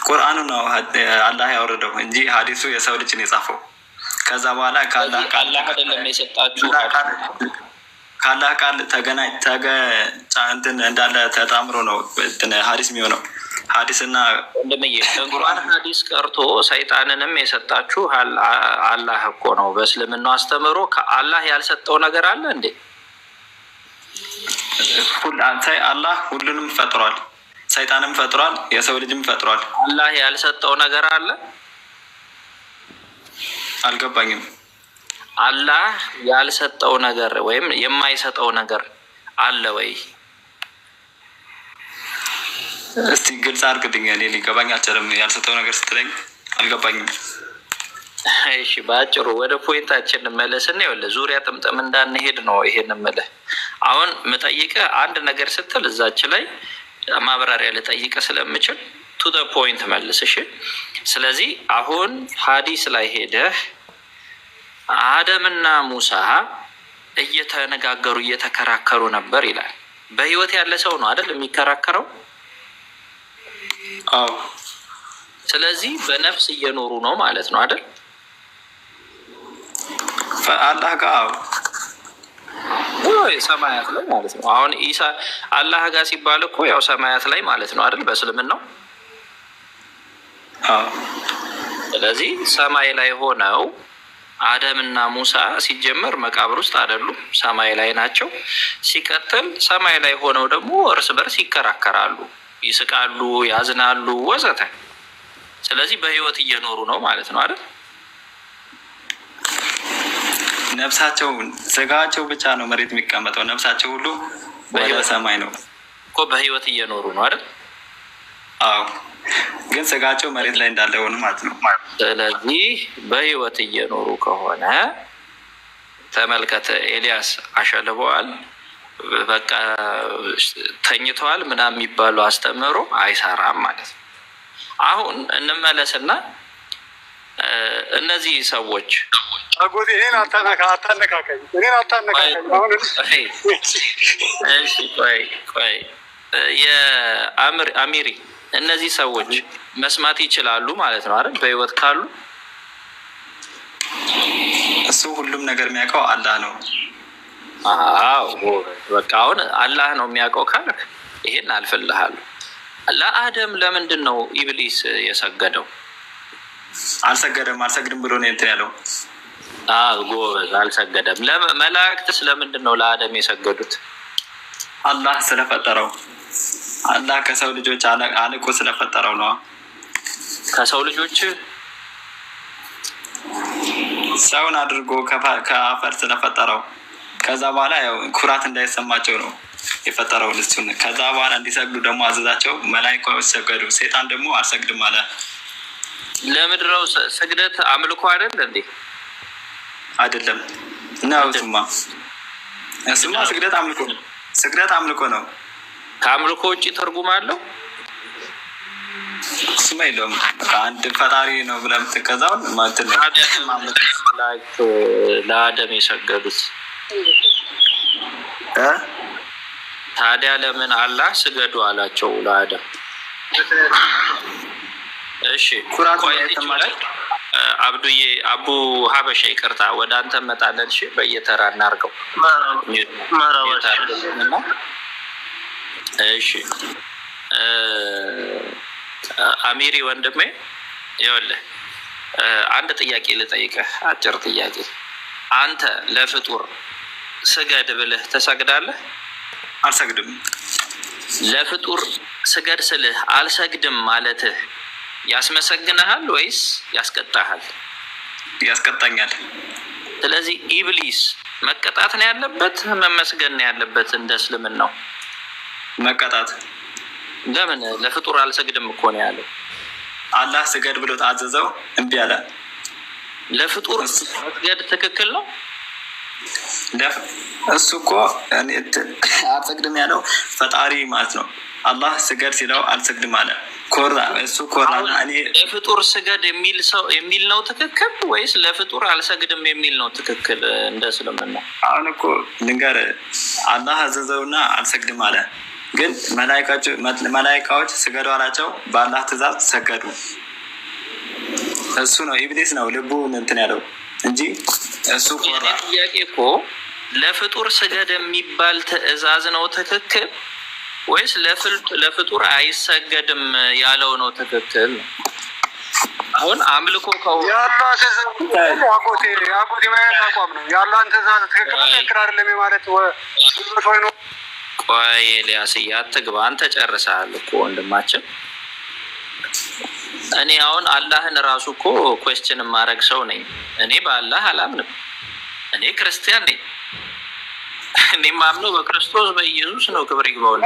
ቁርአኑ ነው አላህ ያወረደው እንጂ ሐዲሱ የሰው ልጅን የጻፈው። ከዛ በኋላ አላህ አይደለም የሰጣችሁ። ካላህ ቃል እንትን እንዳለ ተጣምሮ ነው ሐዲስ የሚሆነው። ሐዲስና ወንድምዬ እንኳን ሐዲስ ቀርቶ ሰይጣንንም የሰጣችሁ አላህ እኮ ነው። በእስልምናው አስተምሮ ከአላህ ያልሰጠው ነገር አለ እንዴ? አላህ ሁሉንም ፈጥሯል፣ ሰይጣንም ፈጥሯል፣ የሰው ልጅም ፈጥሯል። አላህ ያልሰጠው ነገር አለ? አልገባኝም። አላህ ያልሰጠው ነገር ወይም የማይሰጠው ነገር አለ ወይ? እስቲ ግልጽ አድርግልኝ። እኔ ሊገባኝ አልቻለም። ያልሰጠው ነገር ስትለኝ አልገባኝም። እሺ በአጭሩ ወደ ፖይንታችን እንመለስና ይኸውልህ ዙሪያ ጥምጥም እንዳንሄድ ነው ይሄን የምልህ። አሁን የምጠይቅህ አንድ ነገር ስትል እዛች ላይ ማብራሪያ ልጠይቅህ ስለምችል ቱ ዘ ፖይንት መልስ። እሺ ስለዚህ አሁን ሐዲስ ላይ ሄደህ አደምና ሙሳ እየተነጋገሩ እየተከራከሩ ነበር ይላል። በህይወት ያለ ሰው ነው አይደል የሚከራከረው? አዎ። ስለዚህ በነፍስ እየኖሩ ነው ማለት ነው አይደል? አላህ ጋር ሰማያት ላይ ማለት ነው። አሁን ኢሳ አላህ ጋር ሲባል እኮ ያው ሰማያት ላይ ማለት ነው አይደል? በእስልምናው። አዎ። ስለዚህ ሰማይ ላይ ሆነው አደምና ሙሳ ሲጀመር መቃብር ውስጥ አይደሉም፣ ሰማይ ላይ ናቸው። ሲቀጥል ሰማይ ላይ ሆነው ደግሞ እርስ በርስ ይከራከራሉ፣ ይስቃሉ፣ ያዝናሉ ወዘተ። ስለዚህ በህይወት እየኖሩ ነው ማለት ነው አይደል? ነፍሳቸው ስጋቸው ብቻ ነው መሬት የሚቀመጠው፣ ነፍሳቸው ሁሉ ወደ ሰማይ ነው እኮ። በህይወት እየኖሩ ነው አይደል? አዎ። ግን ስጋቸው መሬት ላይ እንዳለ ሆነ ማለት ነው። ስለዚህ በህይወት እየኖሩ ከሆነ ተመልከተ፣ ኤልያስ አሸልበዋል፣ በቃ ተኝተዋል ምናምን የሚባለው አስተምህሮ አይሰራም ማለት ነው። አሁን እንመለስና እነዚህ ሰዎች አጎቴ እኔን አታነካከኝ። አሁን ቆይ የአሚሪ እነዚህ ሰዎች መስማት ይችላሉ ማለት ነው አይደል? በህይወት ካሉ እሱ ሁሉም ነገር የሚያውቀው አላህ ነው። አዎ በቃ አሁን አላህ ነው የሚያውቀው ካልክ ይሄን አልፈልሃለሁ። ለአደም ለምንድን ነው ኢብሊስ የሰገደው? አልሰግድም ብሎ ነው እንትን ያለው። ጎበዝ፣ አልሰገደም። መላእክትስ ለምንድን ነው ለአደም የሰገዱት? አላህ ስለፈጠረው። አላህ ከሰው ልጆች አልቆ ስለፈጠረው ነው። ከሰው ልጆች ሰውን አድርጎ ከአፈር ስለፈጠረው ከዛ በኋላ ያው ኩራት እንዳይሰማቸው ነው የፈጠረው እሱን። ከዛ በኋላ እንዲሰግዱ ደግሞ አዘዛቸው። መላኢካዎች ሰገዱ። ሴጣን ደግሞ አልሰግድም አለ። ለምድረው ስግደት አምልኮ አይደል እንዴ? አይደለም ነው። እሱማ ስግደት አምልኮ ነው። ስግደት አምልኮ ነው። ከአምልኮ ውጭ ትርጉም አለው? እሱማ የለውም። አንድ ፈጣሪ ነው ብለህ የምትገዛውን ማለት ነው። ለአደም የሰገዱት ታዲያ ለምን አላህ ስገዱ አላቸው ለአደም? እሺ አብዱዬ አቡ ሀበሻ ይቅርታ፣ ወደ አንተ መጣለን። እሺ በየተራ እናርገው። እሺ አሚሪ ወንድሜ ይኸውልህ አንድ ጥያቄ ልጠይቅህ፣ አጭር ጥያቄ። አንተ ለፍጡር ስገድ ብልህ ትሰግዳለህ? አልሰግድም። ለፍጡር ስገድ ስልህ አልሰግድም ማለትህ ያስመሰግንሃል ወይስ ያስቀጣሃል? ያስቀጣኛል። ስለዚህ ኢብሊስ መቀጣት ነው ያለበት መመስገን ነው ያለበት? እንደ እስልምናው መቀጣት። ለምን? ለፍጡር አልሰግድም እኮ ነው ያለው። አላህ ስገድ ብሎ ታዘዘው እምቢ አለ። ለፍጡር መስገድ ትክክል ነው? እሱ እኮ አልሰግድም ያለው ፈጣሪ ማለት ነው። አላህ ስገድ ሲለው አልሰግድም አለ። ኮራ እሱ ኮራ። እኔ ለፍጡር ስገድ የሚል ነው ትክክል ወይስ ለፍጡር አልሰግድም የሚል ነው ትክክል? እንደ እስልምና አሁን እኮ ልንገርህ፣ አላህ አዘዘውና አልሰግድም አለ። ግን መላኢካዎች ስገዱ አላቸው። በአላህ ትእዛዝ ሰገዱ። እሱ ነው ኢብሊስ ነው ልቡ እንትን ያለው እንጂ እሱ ኮራ። ጥያቄ እኮ ለፍጡር ስገድ የሚባል ትእዛዝ ነው ትክክል ወይስ ለፍጡር አይሰገድም ያለው ነው ትክክል? አሁን አምልኮ አጎቴ ምን አይነት አቋም ነው? የአላህን ትእዛዝ ትክክል አይደለም ማለት ወይ ነው? ቆይ ኤልያስ አትግባ፣ አንተ ጨርሰሃል እኮ ወንድማችን። እኔ አሁን አላህን ራሱ እኮ ኩዌስችን የማደርግ ሰው ነኝ። እኔ በአላህ አላምንም። እኔ ክርስቲያን ነኝ። እኔ ማምነው በክርስቶስ በኢየሱስ ነው። ክብር ይግባውና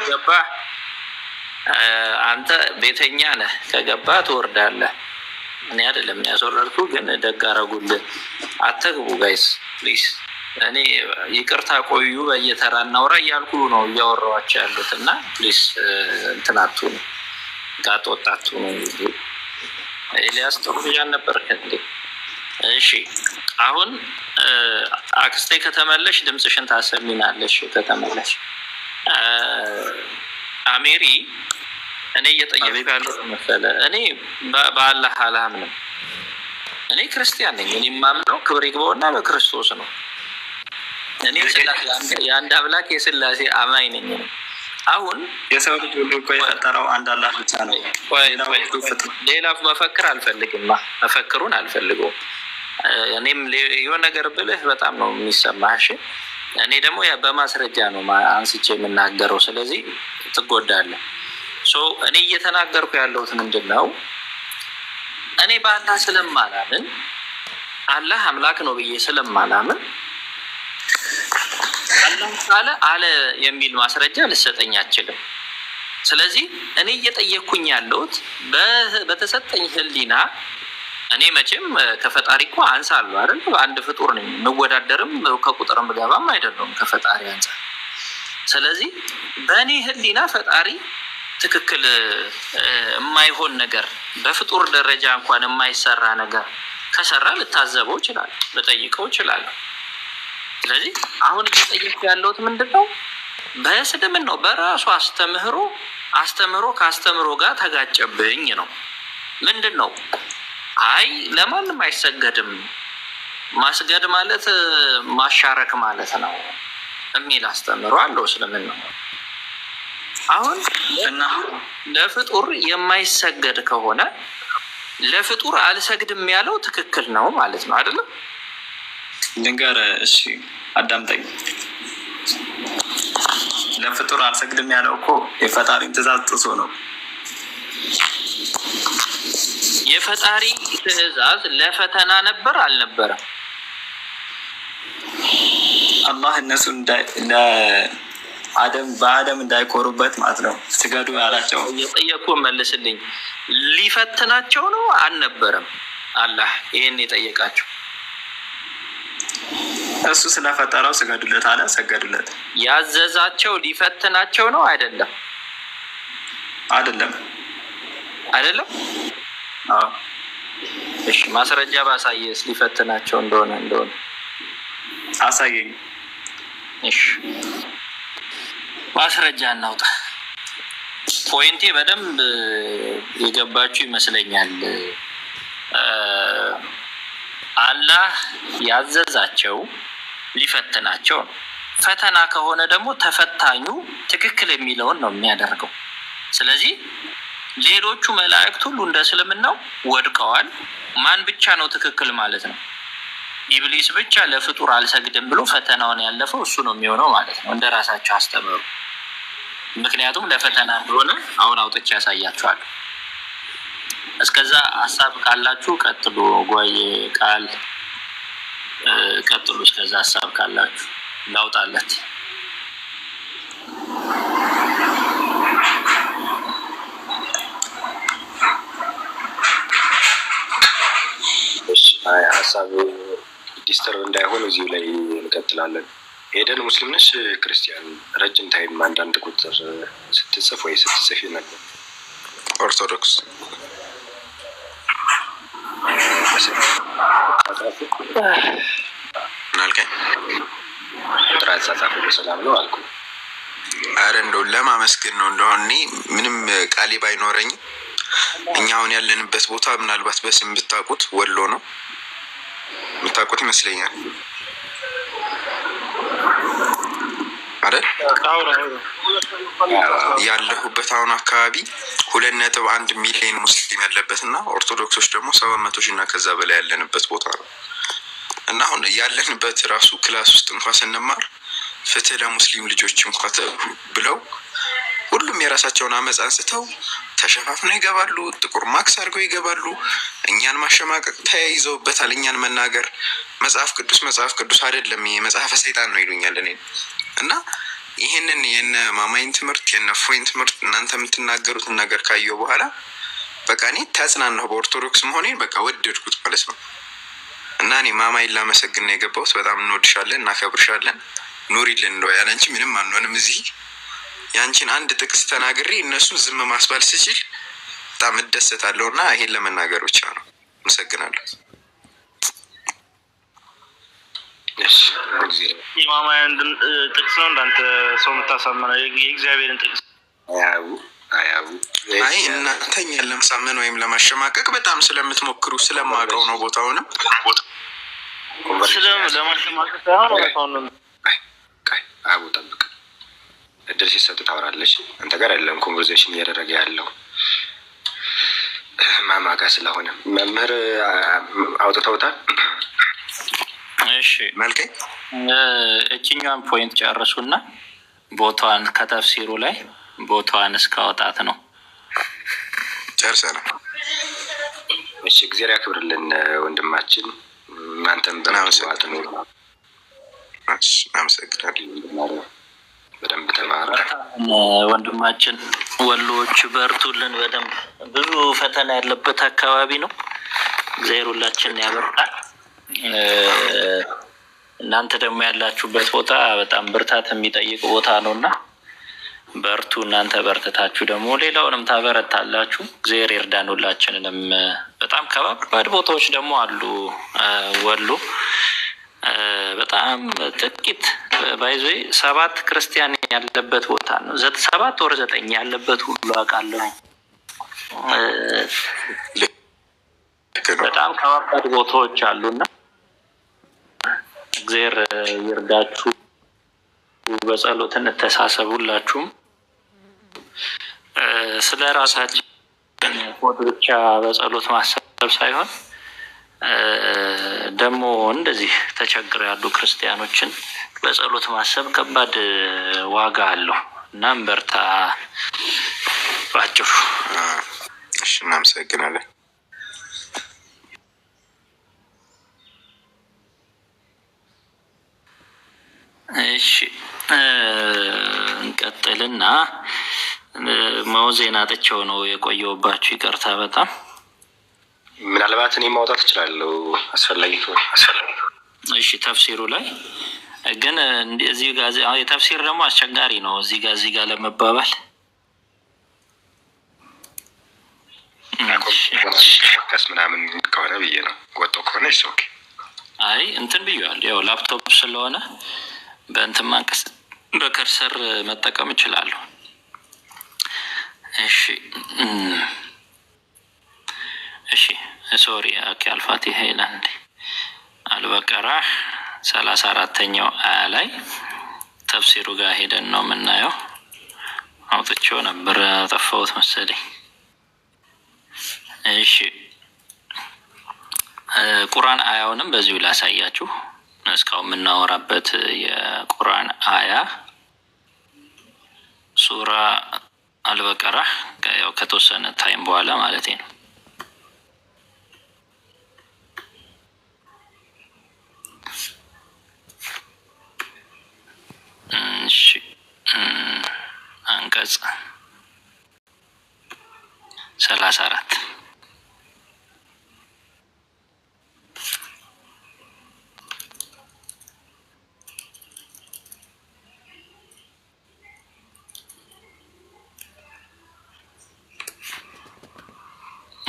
ገባህ? አንተ ቤተኛ ነህ፣ ከገባህ ትወርዳለህ። እኔ አይደለም ያስወረድኩ፣ ግን ደግ አደረጉልህ። አትግቡ ጋይስ ፕሊዝ። እኔ ይቅርታ ቆዩ፣ በየተራ እናውራ እያልኩ ነው እያወራኋቸው ያሉት እና ፕሊዝ እንትናቱ ነው ጋጥ ወጣቱ ነው። ኤልያስ ጥሩ ልጅ አልነበርክ እንዴ? እሺ አሁን አክስቴ ከተመለሽ ድምፅሽን ታሰሚናለሽ። ከተመለሽ አሜሪ እኔ እየጠየቅኩ ያለው መሰለህ፣ እኔ በአላህ አላምንም። እኔ ክርስቲያን ነኝ። እኔ የማምነው ክብር ይግባውና በክርስቶስ ነው። እኔ የአንድ አምላክ የስላሴ አማኝ ነኝ። አሁን የሰው ልጅ ሁሉ እኮ የፈጠረው አንድ አላህ ብቻ ነው። ሌላ መፈክር አልፈልግም። መፈክሩን አልፈልገውም። እኔም የሆነ ነገር ብልህ በጣም ነው የሚሰማህ። እኔ ደግሞ በማስረጃ ነው አንስቼ የምናገረው። ስለዚህ ትጎዳለህ። እኔ እየተናገርኩ ያለሁት ምንድን ነው? እኔ በአላህ ስለማላምን አላህ አምላክ ነው ብዬ ስለማላምን አላህ ካለ አለ የሚል ማስረጃ ልሰጠኝ አችልም። ስለዚህ እኔ እየጠየቅኩኝ ያለሁት በተሰጠኝ ህሊና እኔ መቼም ከፈጣሪ እኮ አንሳለሁ አይደል? አንድ ፍጡር ነኝ። የምወዳደርም ከቁጥር ምገባም አይደለም ከፈጣሪ አንጻር። ስለዚህ በእኔ ህሊና ፈጣሪ ትክክል የማይሆን ነገር በፍጡር ደረጃ እንኳን የማይሰራ ነገር ከሰራ ልታዘበው ይችላል፣ ልጠይቀው ይችላል። ስለዚህ አሁን እየጠየቅኩ ያለሁት ምንድን ነው? በእስልምናው በራሱ አስተምህሮ ከአስተምህሮ ጋር ተጋጨብኝ ነው። ምንድን ነው? አይ ለማንም አይሰገድም፣ ማስገድ ማለት ማሻረክ ማለት ነው የሚል አስተምህሮ አለው እስልምና። አሁን ለፍጡር የማይሰገድ ከሆነ ለፍጡር አልሰግድም ያለው ትክክል ነው ማለት ነው አይደለም? ድንገር እሺ አዳምጠኝ። ለፍጡር አልሰግድም ያለው እኮ የፈጣሪን ትእዛዝ ጥሶ ነው። የፈጣሪ ትእዛዝ ለፈተና ነበር አልነበረም? አላህ እነሱ በአደም እንዳይኮሩበት ማለት ነው ስገዱ ያላቸው። የጠየቁ መልስልኝ። ሊፈትናቸው ነው አልነበረም? አላህ ይህን የጠየቃቸው እሱ ስለፈጠረው ስገዱለት አለ፣ ሰገዱለት። ያዘዛቸው ሊፈትናቸው ነው አይደለም? አይደለም። አዎ። እሺ ማስረጃ ባሳየስ ሊፈትናቸው እንደሆነ አሳየኝ። እሺ ማስረጃ እናውጣ። ፖይንቴ በደንብ የገባችሁ ይመስለኛል። አላህ ያዘዛቸው ሊፈትናቸው ነው። ፈተና ከሆነ ደግሞ ተፈታኙ ትክክል የሚለውን ነው የሚያደርገው። ስለዚህ ሌሎቹ መላእክት ሁሉ እንደ እስልምናው ወድቀዋል። ማን ብቻ ነው ትክክል ማለት ነው? ኢብሊስ ብቻ ለፍጡር አልሰግድም ብሎ ፈተናውን ያለፈው እሱ ነው የሚሆነው ማለት ነው፣ እንደ ራሳቸው አስተምሩ። ምክንያቱም ለፈተና እንደሆነ አሁን አውጥቼ ያሳያችኋለሁ። እስከዛ ሀሳብ ካላችሁ ቀጥሉ። ጓዬ ቃል ቀጥሉ። እስከዛ ሀሳብ ካላችሁ ላውጣለት። ሀሳብ ዲስተርብ እንዳይሆን እዚሁ ላይ እንቀጥላለን። ሄደን ሙስሊም ነሽ ክርስቲያን? ረጅም ታይም አንዳንድ ቁጥር ስትጽፍ ወይ ስትጽፊ ነበር። ኦርቶዶክስ ምናልከኝ? ቁጥር አጻጻፍ በሰላም ነው አልኩ። አረ እንደው ለማመስገን ነው። እንደሆነ እኔ ምንም ቃሌ ባይኖረኝም እኛ አሁን ያለንበት ቦታ ምናልባት በስም ብታውቁት ወሎ ነው፣ የምታውቁት ይመስለኛል አይደል? ያለሁበት አሁን አካባቢ 2.1 ሚሊዮን ሙስሊም ያለበት እና ኦርቶዶክሶች ደግሞ 700,000 እና ከዛ በላይ ያለንበት ቦታ ነው። እና አሁን ያለንበት ራሱ ክላስ ውስጥ እንኳን ስንማር ፍትህ ለሙስሊም ልጆች እንኳን ብለው ሁሉም የራሳቸውን አመፅ አንስተው ተሸፋፍነው ይገባሉ። ጥቁር ማክስ አድርገው ይገባሉ። እኛን ማሸማቀቅ ተያይዘውበታል። እኛን መናገር መጽሐፍ ቅዱስ አይደለም ይሄ መጽሐፈ ሰይጣን ነው ይሉኛል እኔ። እና ይህንን የነ ማማይን ትምህርት የነ ፎይን ትምህርት እናንተ የምትናገሩትን ነገር ካየው በኋላ በቃ እኔ ተጽናናሁ። በኦርቶዶክስ መሆኔን በቃ ወደድኩት ማለት ነው። እና እኔ ማማይን ላመሰግን ነው የገባሁት። በጣም እንወድሻለን፣ እናከብርሻለን። ኑሪልን። እንደው ያለንቺ ምንም አንሆንም። እዚህ ያንቺን አንድ ጥቅስ ተናግሬ እነሱን ዝም ማስባል ስችል በጣም እደሰታለሁ። እና ይሄን ለመናገር ብቻ ነው። አመሰግናለሁ። የማማያን ጥቅስ ነው እንዳንተ ሰው የምታሳምነው የእግዚአብሔርን ጥቅስ አይ እናንተ እኛን ለማሳመን ወይም ለማሸማቀቅ በጣም ስለምትሞክሩ ስለማውቀው ነው። ቦታውንም ለማሸማቀቅ ሳይሆን አቡ ጠብቅ፣ እድል ሲሰጡ ታወራለች። አንተ ጋር አይደለም ኮንቨርሴሽን እያደረገ ያለው ማማጋ ስለሆነ መምህር አውጥተውታል። እሺ መልኬ እችኛዋን ፖይንት ጨርሱና ቦታዋን ከተፍሲሩ ላይ ቦታዋን እስካወጣት ነው ጨርሰናል። እሺ እግዚአብሔር ያክብርልን ወንድማችን። አንተም በመስዋዕት ነው። አመሰግናለሁ። በደንብ ተማረ ወንድማችን። ወሎዎች በርቱልን። በደንብ ብዙ ፈተና ያለበት አካባቢ ነው። እግዚአብሔር ሁላችንን ያበርታል። እናንተ ደግሞ ያላችሁበት ቦታ በጣም ብርታት የሚጠይቅ ቦታ ነው እና በርቱ። እናንተ በርትታችሁ ደግሞ ሌላውንም ታበረታላችሁ። እግዚአብሔር ይርዳን ሁላችንንም። በጣም ከባድ ቦታዎች ደግሞ አሉ። ወሎ በጣም ጥቂት ባይዞ 7 ክርስቲያን ያለበት ቦታ ነው። 7 ወር 9 ያለበት ሁሉ አውቃለሁ። በጣም ከባድ ቦታዎች አሉና እግዚአብሔር ይርዳችሁ። በጸሎት እንተሳሰብ ሁላችሁም። ስለ ራሳችን ሆድ ብቻ በጸሎት ማሰብ ሳይሆን ደግሞ እንደዚህ ተቸግረው ያሉ ክርስቲያኖችን በጸሎት ማሰብ ከባድ ዋጋ አለው እና እንበርታ ባጭሩ። እሺ፣ እናመሰግናለን። እሺ እንቀጥልና ማውዜን አጥቼው ነው የቆየሁባችሁ። ይቅርታ በጣም ምናልባት እኔ ማውጣት እችላለሁ አስፈላጊ። እሺ ተፍሲሩ ላይ ግን እዚህ ጋር የተፍሲር ደግሞ አስቸጋሪ ነው። እዚህ ጋር ለመባባል ከስ ምናምን ከሆነ ብዬ ነው። ወጦ ከሆነ ኦኬ። አይ እንትን ብዬዋለሁ። ያው ላፕቶፕ ስለሆነ በእንትን ማንቀስ በከርሰር መጠቀም እችላለሁ። እሺ ሶሪ ኦኬ። አልፋቲሃ ይላል አልበቀራ 34ኛው አያ ላይ ተፍሲሩ ጋር ሄደን ነው የምናየው። አውጥቼው ነበር አጠፋሁት መሰለኝ። እሺ ቁርአን አያውንም በዚሁ ላሳያችሁ። እስካሁን የምናወራበት የቁርአን አያ ሱራ አልበቀራ ያው ከተወሰነ ታይም በኋላ ማለት ነው። እሺ አንቀጽ 34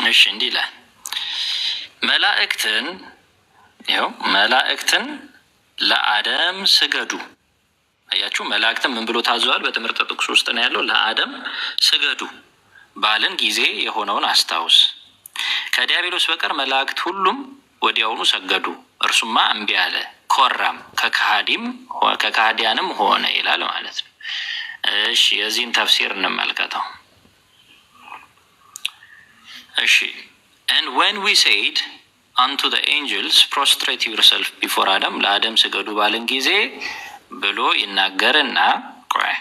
እሺ እንዲህ ይላል። መላእክትን ለአደም ስገዱ። አያችሁ፣ መላእክትን ምን ብሎ ታዘዋል? በትምህርት ጥቅስ ውስጥ ነው ያለው። ለአደም ስገዱ ባልን ጊዜ የሆነውን አስታውስ። ከዲያብሎስ በቀር መላእክት ሁሉም ወዲያውኑ ሰገዱ፣ እርሱማ እምቢ አለ፣ ኮራም፣ ከካህዲያንም ሆነ ይላል ማለት ነው። እሺ የዚህን ተፍሲር እንመልከተው። እሺ and when we said unto the angels prostrate yourself before Adam, ለአደም ስገዱ ባልን ጊዜ ብሎ ይናገርና ቆይ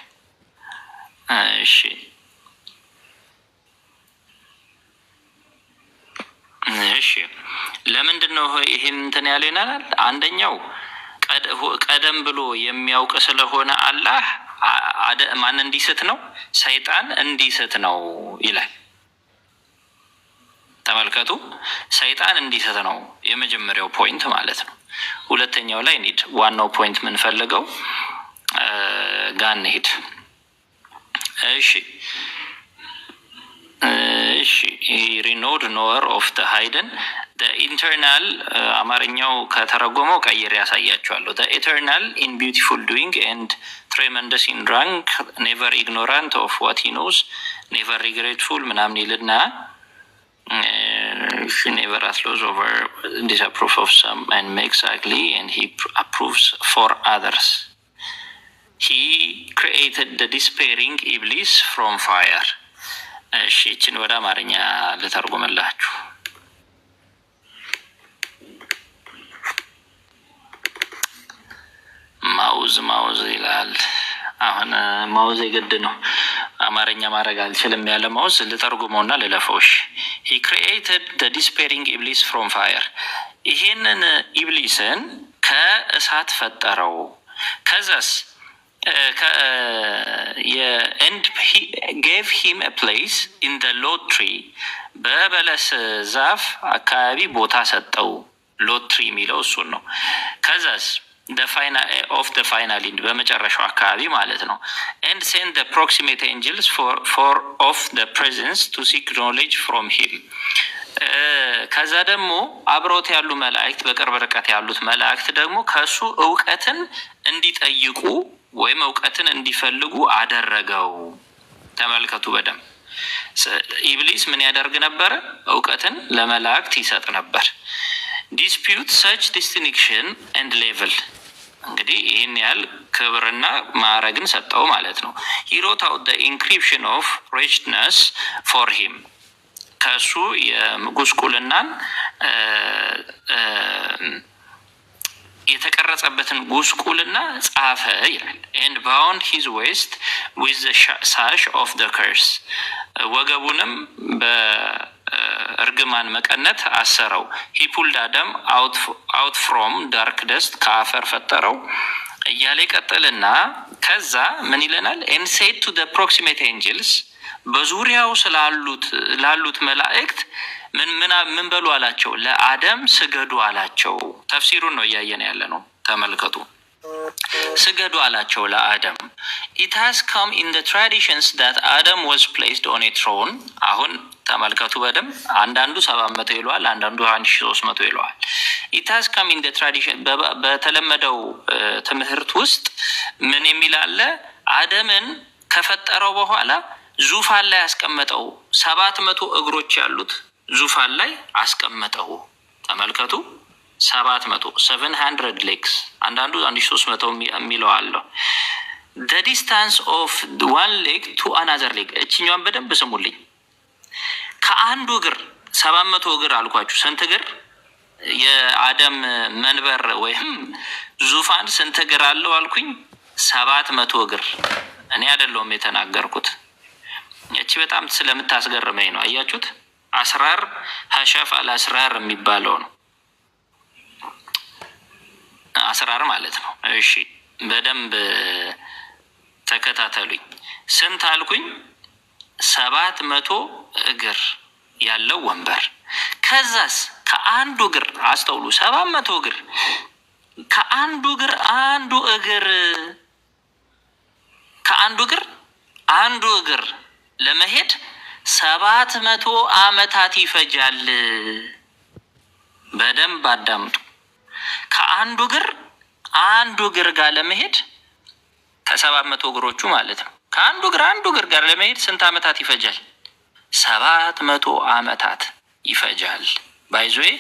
እሺ ለምንድን ነው ይሄን እንትን ያለ ይናል? አንደኛው ቀደም ብሎ የሚያውቅ ስለሆነ አላህ ማን እንዲስት ነው? ሰይጣን እንዲስት ነው ይላል። ተመልከቱ፣ ሰይጣን እንዲስት ነው የመጀመሪያው ፖይንት ማለት ነው። ሁለተኛው ላይ ኒድ ዋናው ፖይንት ምን ፈልገው ጋር እንሂድ። እሺ ሪኖድ ኖወር ኦፍ ደ ሃይደን ኢንተርናል አማርኛው ከተረጎመው ቀይር ያሳያቸዋለሁ። ኢተርናል ኢን ቢዩቲፉል ዱዊንግ ኤንድ ትሬመንደስ ኢን ራንክ ኔቨር ኢግኖራንት ኦፍ ዋት ሂ ኖውስ ኔቨር ሪግሬትፉል ምናምን ይልና she never loss over disapprove of some and makes ugly and he approves for others. He created the despairing Iblis from fire. እሺ እችን ወደ አማርኛ ልተርጉምላችሁ። ማውዝ ይላል። አሁን ማውዝ የግድ ነው፣ አማርኛ ማድረግ አልችልም ያለ ማውዝ ልተርጉመውና ልለፈውሽ። he created the despairing Iblis from fire. ይሄንን ኢብሊስን ከእሳት ፈጠረው። ከዛስ and he gave him a place in the lot tree በበለስ ዛፍ አካባቢ ቦታ ሰጠው። ሎት ትሪ የሚለው እሱን ነው። ከዛስ of the final end በመጨረሻው አካባቢ ማለት ነው። and send the proximate angels for of the presence to seek knowledge from him ከዛ ደግሞ አብሮት ያሉ መላእክት በቅርብ ርቀት ያሉት መላእክት ደግሞ ከሱ እውቀትን እንዲጠይቁ ወይም እውቀትን እንዲፈልጉ አደረገው። ተመልከቱ በደም ኢብሊስ ምን ያደርግ ነበር? እውቀትን ለመላእክት ይሰጥ ነበር። dispute such distinction and level እንግዲህ ይህን ያህል ክብርና ማዕረግን ሰጠው ማለት ነው። he wrote out the encryption of wretchedness for him ከሱ የጉስቁልናን የተቀረጸበትን ጉስቁልና ጻፈ ይላል። and bound his waist with the sash of the curse ወገቡንም በእርግማን መቀነት አሰረው። he pulled Adam out from dark dust ከአፈር ፈጠረው እያለ ይቀጥልና ከዛ ምን ይለናል? and said to the proximate angels በዙሪያው ላሉት መላእክት ምን በሉ አላቸው? ለአደም ስገዱ አላቸው። ተፍሲሩን ነው እያየን ያለ ነው። ተመልከቱ። ስገዱ አላቸው ለአደም። it has come in the traditions that Adam was placed on a throne አሁን ተመልከቱ በደም አንዳንዱ 700 ይሏል፣ አንዳንዱ 1300 ይሏል። it has come in the tradition በተለመደው ትምህርት ውስጥ ምን የሚል አለ? አደምን ከፈጠረው በኋላ ዙፋን ላይ አስቀመጠው። 700 እግሮች ያሉት ዙፋን ላይ አስቀመጠው። ተመልከቱ 700 legs አንዳንዱ 1300 የሚለው አለ። the distance of one leg to another leg እቺኛውን በደንብ ስሙልኝ። ከአንዱ እግር 700 እግር አልኳችሁ። ስንት እግር? የአደም መንበር ወይም ዙፋን ስንት እግር አለው አልኩኝ? 700 እግር። እኔ አይደለሁም የተናገርኩት። እቺ በጣም ስለምታስገርመኝ ነው። አያችሁት? አስራር ሀሸፍ አልአስራር የሚባለው ነው። አስራር ማለት ነው። እሺ በደንብ ተከታተሉኝ። ስንት አልኩኝ? 700 እግር ያለው ወንበር። ከዛስ ከአንዱ እግር አስተውሉ፣ 700 እግር ከአንዱ እግር አንዱ እግር ለመሄድ 700 ዓመታት ይፈጃል። በደንብ አዳምጡ። ከአንዱ እግር ጋር ለመሄድ ከ700 እግሮቹ ማለት ነው። ከአንዱ እግር ጋር ለመሄድ ስንት ዓመታት ይፈጃል? 700 ዓመታት ይፈጃል። ባይዞይ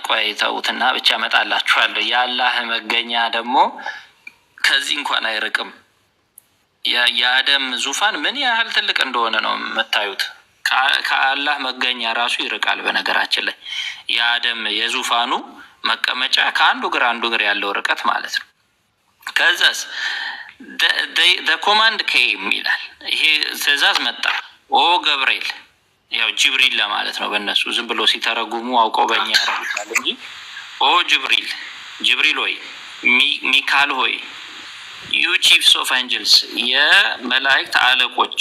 ቆይተውትና ብቻ መጣላችኋለሁ። የአላህ መገኛ ደግሞ ከዚህ እንኳን አይርቅም። የአደም ዙፋን ምን ያህል ትልቅ እንደሆነ ነው የምታዩት። ከአላህ መገኛ ራሱ ይርቃል። በነገራችን ላይ የአደም የዙፋኑ መቀመጫ ከአንዱ እግር ያለው ርቀት ማለት ነው። ከዛስ the command came ይላል። ይሄ ትእዛዝ መጣ። ኦ ገብርኤል፣ ያው ጅብሪል ለማለት ነው በእነሱ ዝም ብሎ ሲተረጉሙ አውቀው በእኛ ያረጋል እንጂ ኦ ጅብሪል ሆይ፣ ሚካኤል ሆይ፣ you chiefs of angels የመላእክት አለቆች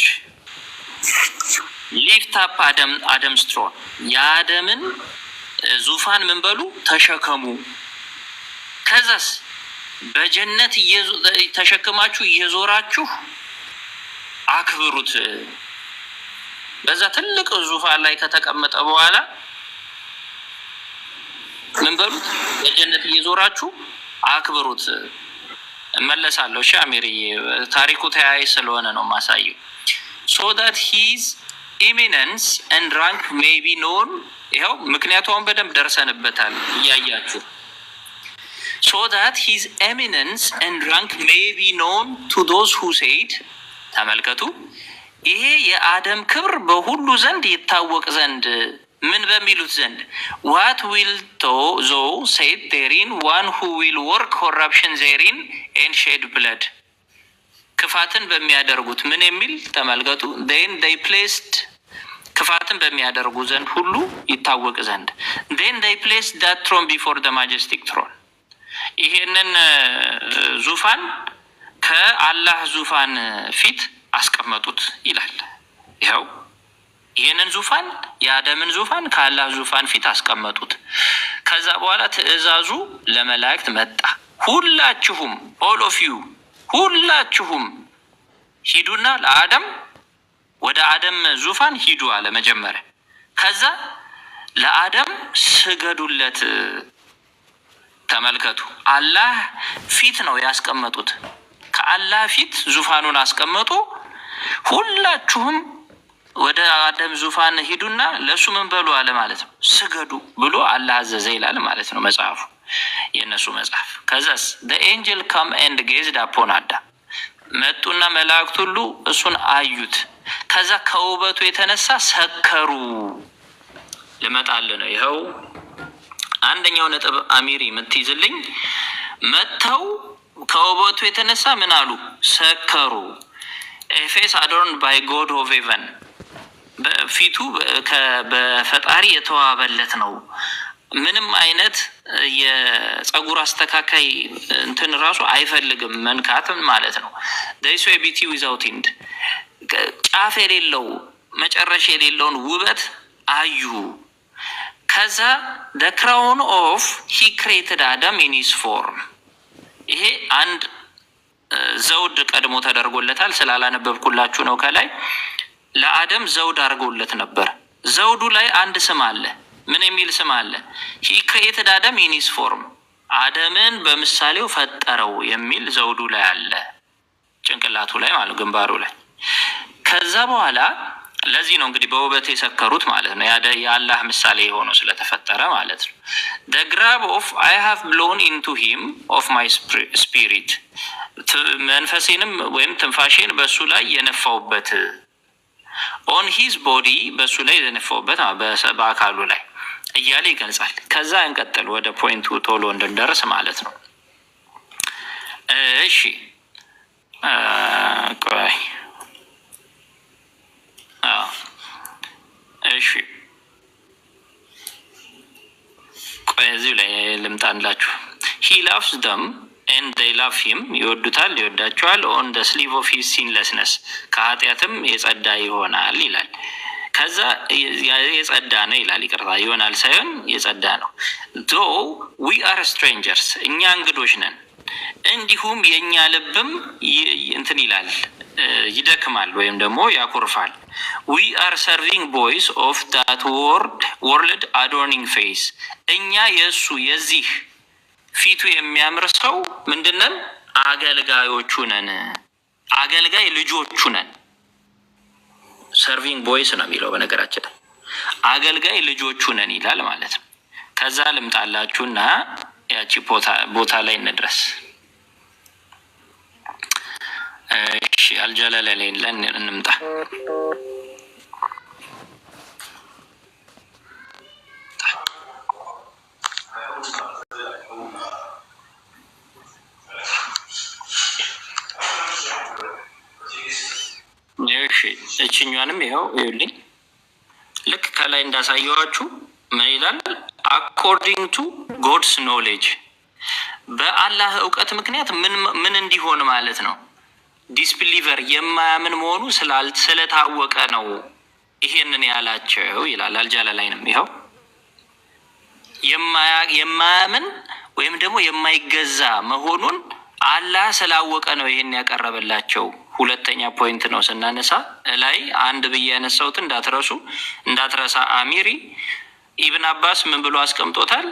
lift up Adam's throne የአደምን ዙፋን ምን በሉ ተሸከሙ። ከዛስ በጀነት ተሸክማችሁ እየዞራችሁ አክብሩት። በዛ ትልቅ ዙፋን ላይ ከተቀመጠ በኋላ ምን በሉት? በጀነት እየዞራችሁ አክብሩት። እመለሳለሁ። ሻሚሪ ታሪኩ ተያይ ስለሆነ ነው ማሳየው። so that his eminence and rank may be known ይኸው ምክንያቱም በደንብ ደርሰንበታል እያያችሁ so that his eminence and rank may be known to those who said ተመልከቱ ይሄ የአደም ክብር በሁሉ ዘንድ ይታወቅ ዘንድ ምን በሚሉት ዘንድ what will thou said therein one who will work corruption therein and shed blood ክፋትን በሚያደርጉት ምን የሚል ተመልከቱ then they placed ክፋትን በሚያደርጉ ዘንድ ሁሉ ይታወቅ ዘንድ then they placed that throne before the majestic throne ይሄንን ዙፋን ከአላህ ዙፋን ፊት አስቀመጡት ይላል። ይኸው ይህንን ዙፋን የአደምን ዙፋን ከአላህ ዙፋን ፊት አስቀመጡት። ከዛ በኋላ ትእዛዙ ለመላእክት መጣ። ሁላችሁም ኦል ኦፍ ዩ ሁላችሁም ሂዱና ለአደም ወደ አደም ዙፋን ሂዱ አለ መጀመሪያ። ከዛ ለአደም ስገዱለት። ተመልከቱ፣ አላህ ፊት ነው ያስቀመጡት። ከአላህ ፊት ዙፋኑን አስቀመጡ። ሁላችሁም ወደ አደም ዙፋን ሂዱና ለሱ ምን በሉ አለ ማለት ነው፣ ስገዱ ብሎ አላህ አዘዘ ይላል ማለት ነው መጽሐፉ፣ የነሱ መጽሐፍ። ከዛስ the angel come and gazed upon Adam መጡና መላእክት ሁሉ እሱን አዩት። ከዛ ከውበቱ የተነሳ ሰከሩ። ልመጣል ነው ይኸው አንደኛው ነጥብ አሚሪ የምትይዝልኝ። መተው ከውበቱ የተነሳ ምን አሉ? ሰከሩ። ኤፌስ አዶርን ባይ ጎድ ኦፍ ሄቨን ፊቱ በፈጣሪ የተዋበለት ነው። ምንም አይነት የጸጉር አስተካካይ እንትን ራሱ አይፈልግም መንካትም ማለት ነው። these way ቢቲ ዊዛውት ኢንድ ጫፍ የሌለው መጨረሻ የሌለውን ውበት አዩ። ከዛ the crown of he created Adam in his form ይሄ አንድ ዘውድ ቀድሞ ተደርጎለታል። ስላላነበብኩላችሁ ነው። ከላይ ለአደም ዘውድ አድርጎለት ነበር። ዘውዱ ላይ አንድ ስም አለ። ምን የሚል ስም አለ? he created Adam in his form አደምን በምሳሌው ፈጠረው የሚል ዘውዱ ላይ አለ፣ ጭንቅላቱ ላይ ማለት ግንባሩ ላይ። ከዛ በኋላ ለዚህ ነው እንግዲህ በውበት የሰከሩት ማለት ነው። የአላህ ምሳሌ ሆኖ ስለተፈጠረ ማለት ነው። the grab of I have blown into him of my spirit መንፈሴንም ወይም ትንፋሼን በሱ ላይ የነፋውበት on his body በሱ ላይ የነፋውበት በአካሉ ላይ እያለ ይገልጻል። ከዛ እንቀጥል ወደ ፖይንቱ ቶሎ እንድንደርስ ማለት ነው። እሺ ቆይ እሺ ቆይ እዚሁ ላይ ልምጣላችሁ። he loves them and they love him ይወዱታል ይወዳቸዋል on the sleeve of his sinlessness ከኃጢአትም የጸዳ ይሆናል ይላል። ከዛ የጸዳ ነው ይላል። ይቅርታ ይሆናል ሳይሆን የጸዳ ነው። though we are strangers እኛ እንግዶች ነን፣ እንዲሁም የኛ ልብም እንትን ይላል ይደክማል ወይም ደግሞ ያኮርፋል። we are serving boys of that world adorning face እኛ የሱ የዚህ ፊቱ የሚያምር ሰው ምንድነን? አገልጋዮቹ ነን፣ አገልጋይ ልጆቹ ነን። ሰርቪንግ ቦይስ ነው የሚለው በነገራችን ላይ አገልጋይ ልጆቹ ነን ይላል ማለት ነው። ከዛ ልምጣላችሁና ያቺ ቦታ ላይ እንድረስ። እሺ አልጀላለ ላይ እንምጣ። እሺ እችኛንም ይኸው ይኸውልኝ ልክ ከላይ እንዳሳየዋችሁ ምን ይላል? አኮርዲንግ ቱ ጎድስ ኖሌጅ በአላህ እውቀት ምክንያት ምን እንዲሆን ማለት ነው? ዲስቢሊቨር የማያምን መሆኑ ስለታወቀ ነው ይሄንን ያላቸው ይላል። አልጃላ ላይ ነው ይኸው የማያምን ወይም ደግሞ የማይገዛ መሆኑን አላህ ስላወቀ ነው ይሄን ያቀረበላቸው። ሁለተኛ ፖይንት ነው ስናነሳ ላይ አንድ ብዬ ያነሳሁት እንዳትረሳ አሚሪ ኢብን አባስ ምን ብሎ አስቀምጦታል?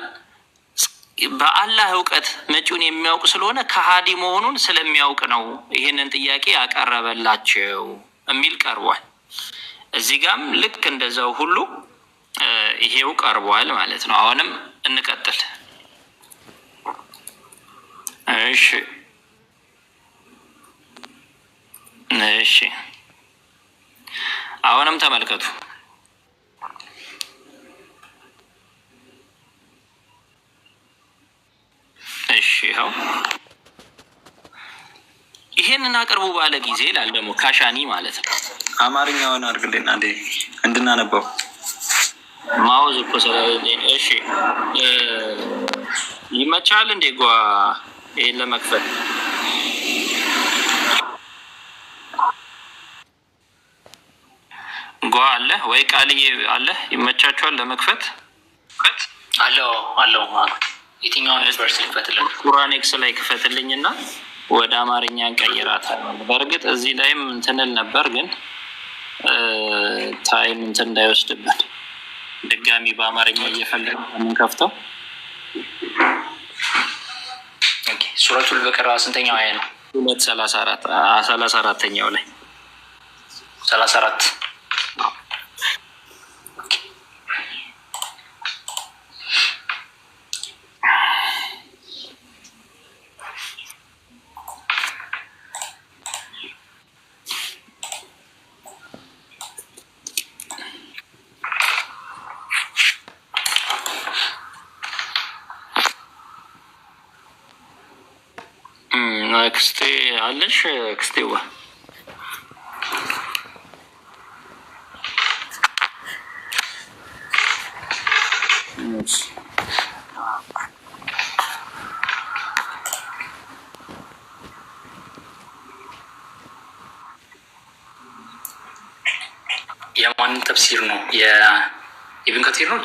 በአላህ እውቀት መጪውን የሚያውቅ ስለሆነ ከሃዲ መሆኑን ስለሚያውቅ ነው ይሄንን ጥያቄ ያቀረበላቸው የሚል ቀርቧል። እዚህ ጋም ልክ እንደዛው ሁሉ ይሄው ቀርቧል ማለት ነው። አሁንም እንቀጥል። እሺ እሺ አሁንም ተመልከቱ። እሺ ይኸው ይሄንን አቅርቡ ባለ ጊዜ ይላል ደግሞ ካሻኒ ማለት ነው። አማርኛውን አድርግልን አንዴ እንድናነበው ማውዝ እኮ ስለሌለኝ። እሺ ይመቻል እንዴ ጓ ይሄን ለመክፈት ጓ አለ ወይ ቃልዬ አለ ይመቻችኋል ለመክፈት አለው የትኛውን ዩኒቨርሲቲ ልክፈትልን? ቁርአን ኤክስ ላይ ክፈትልኝና ወደ አማርኛ እንቀይራታለን። በእርግጥ እዚህ ላይም እንትንል ነበር ግን ታይም እንትን እንዳይወስድብን ድጋሚ በአማርኛ እየፈለግን የምንከፍተው። ሱረቱል በቀራ ስንተኛው አያ ነው? 234ኛው ላይ 34 አክስቴ አለሽ? አክስቴዋ የማንን ተፍሲር ነው? የኢብን ከቲር ነው።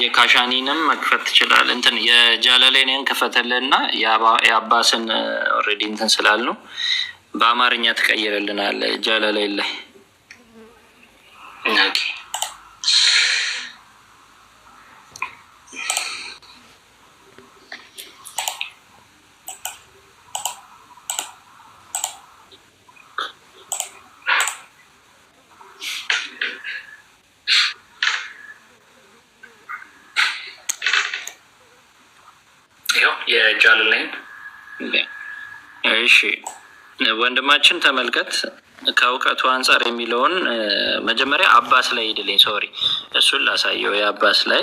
የካሻኒንም መክፈት ትችላል። እንትን የጃለሌንን ክፈትልና የአባስን ኦልሬዲ እንትን ስላልነው በአማርኛ ትቀይርልናል። ጃለሌን ላይ የጃለሌን። እሺ ወንድማችን ተመልከት፣ ከእውቀቱ አንጻር የሚለውን መጀመሪያ አባስ ላይ ሂድልኝ። ሶሪ እሱን ላሳየው። የአባስ ላይ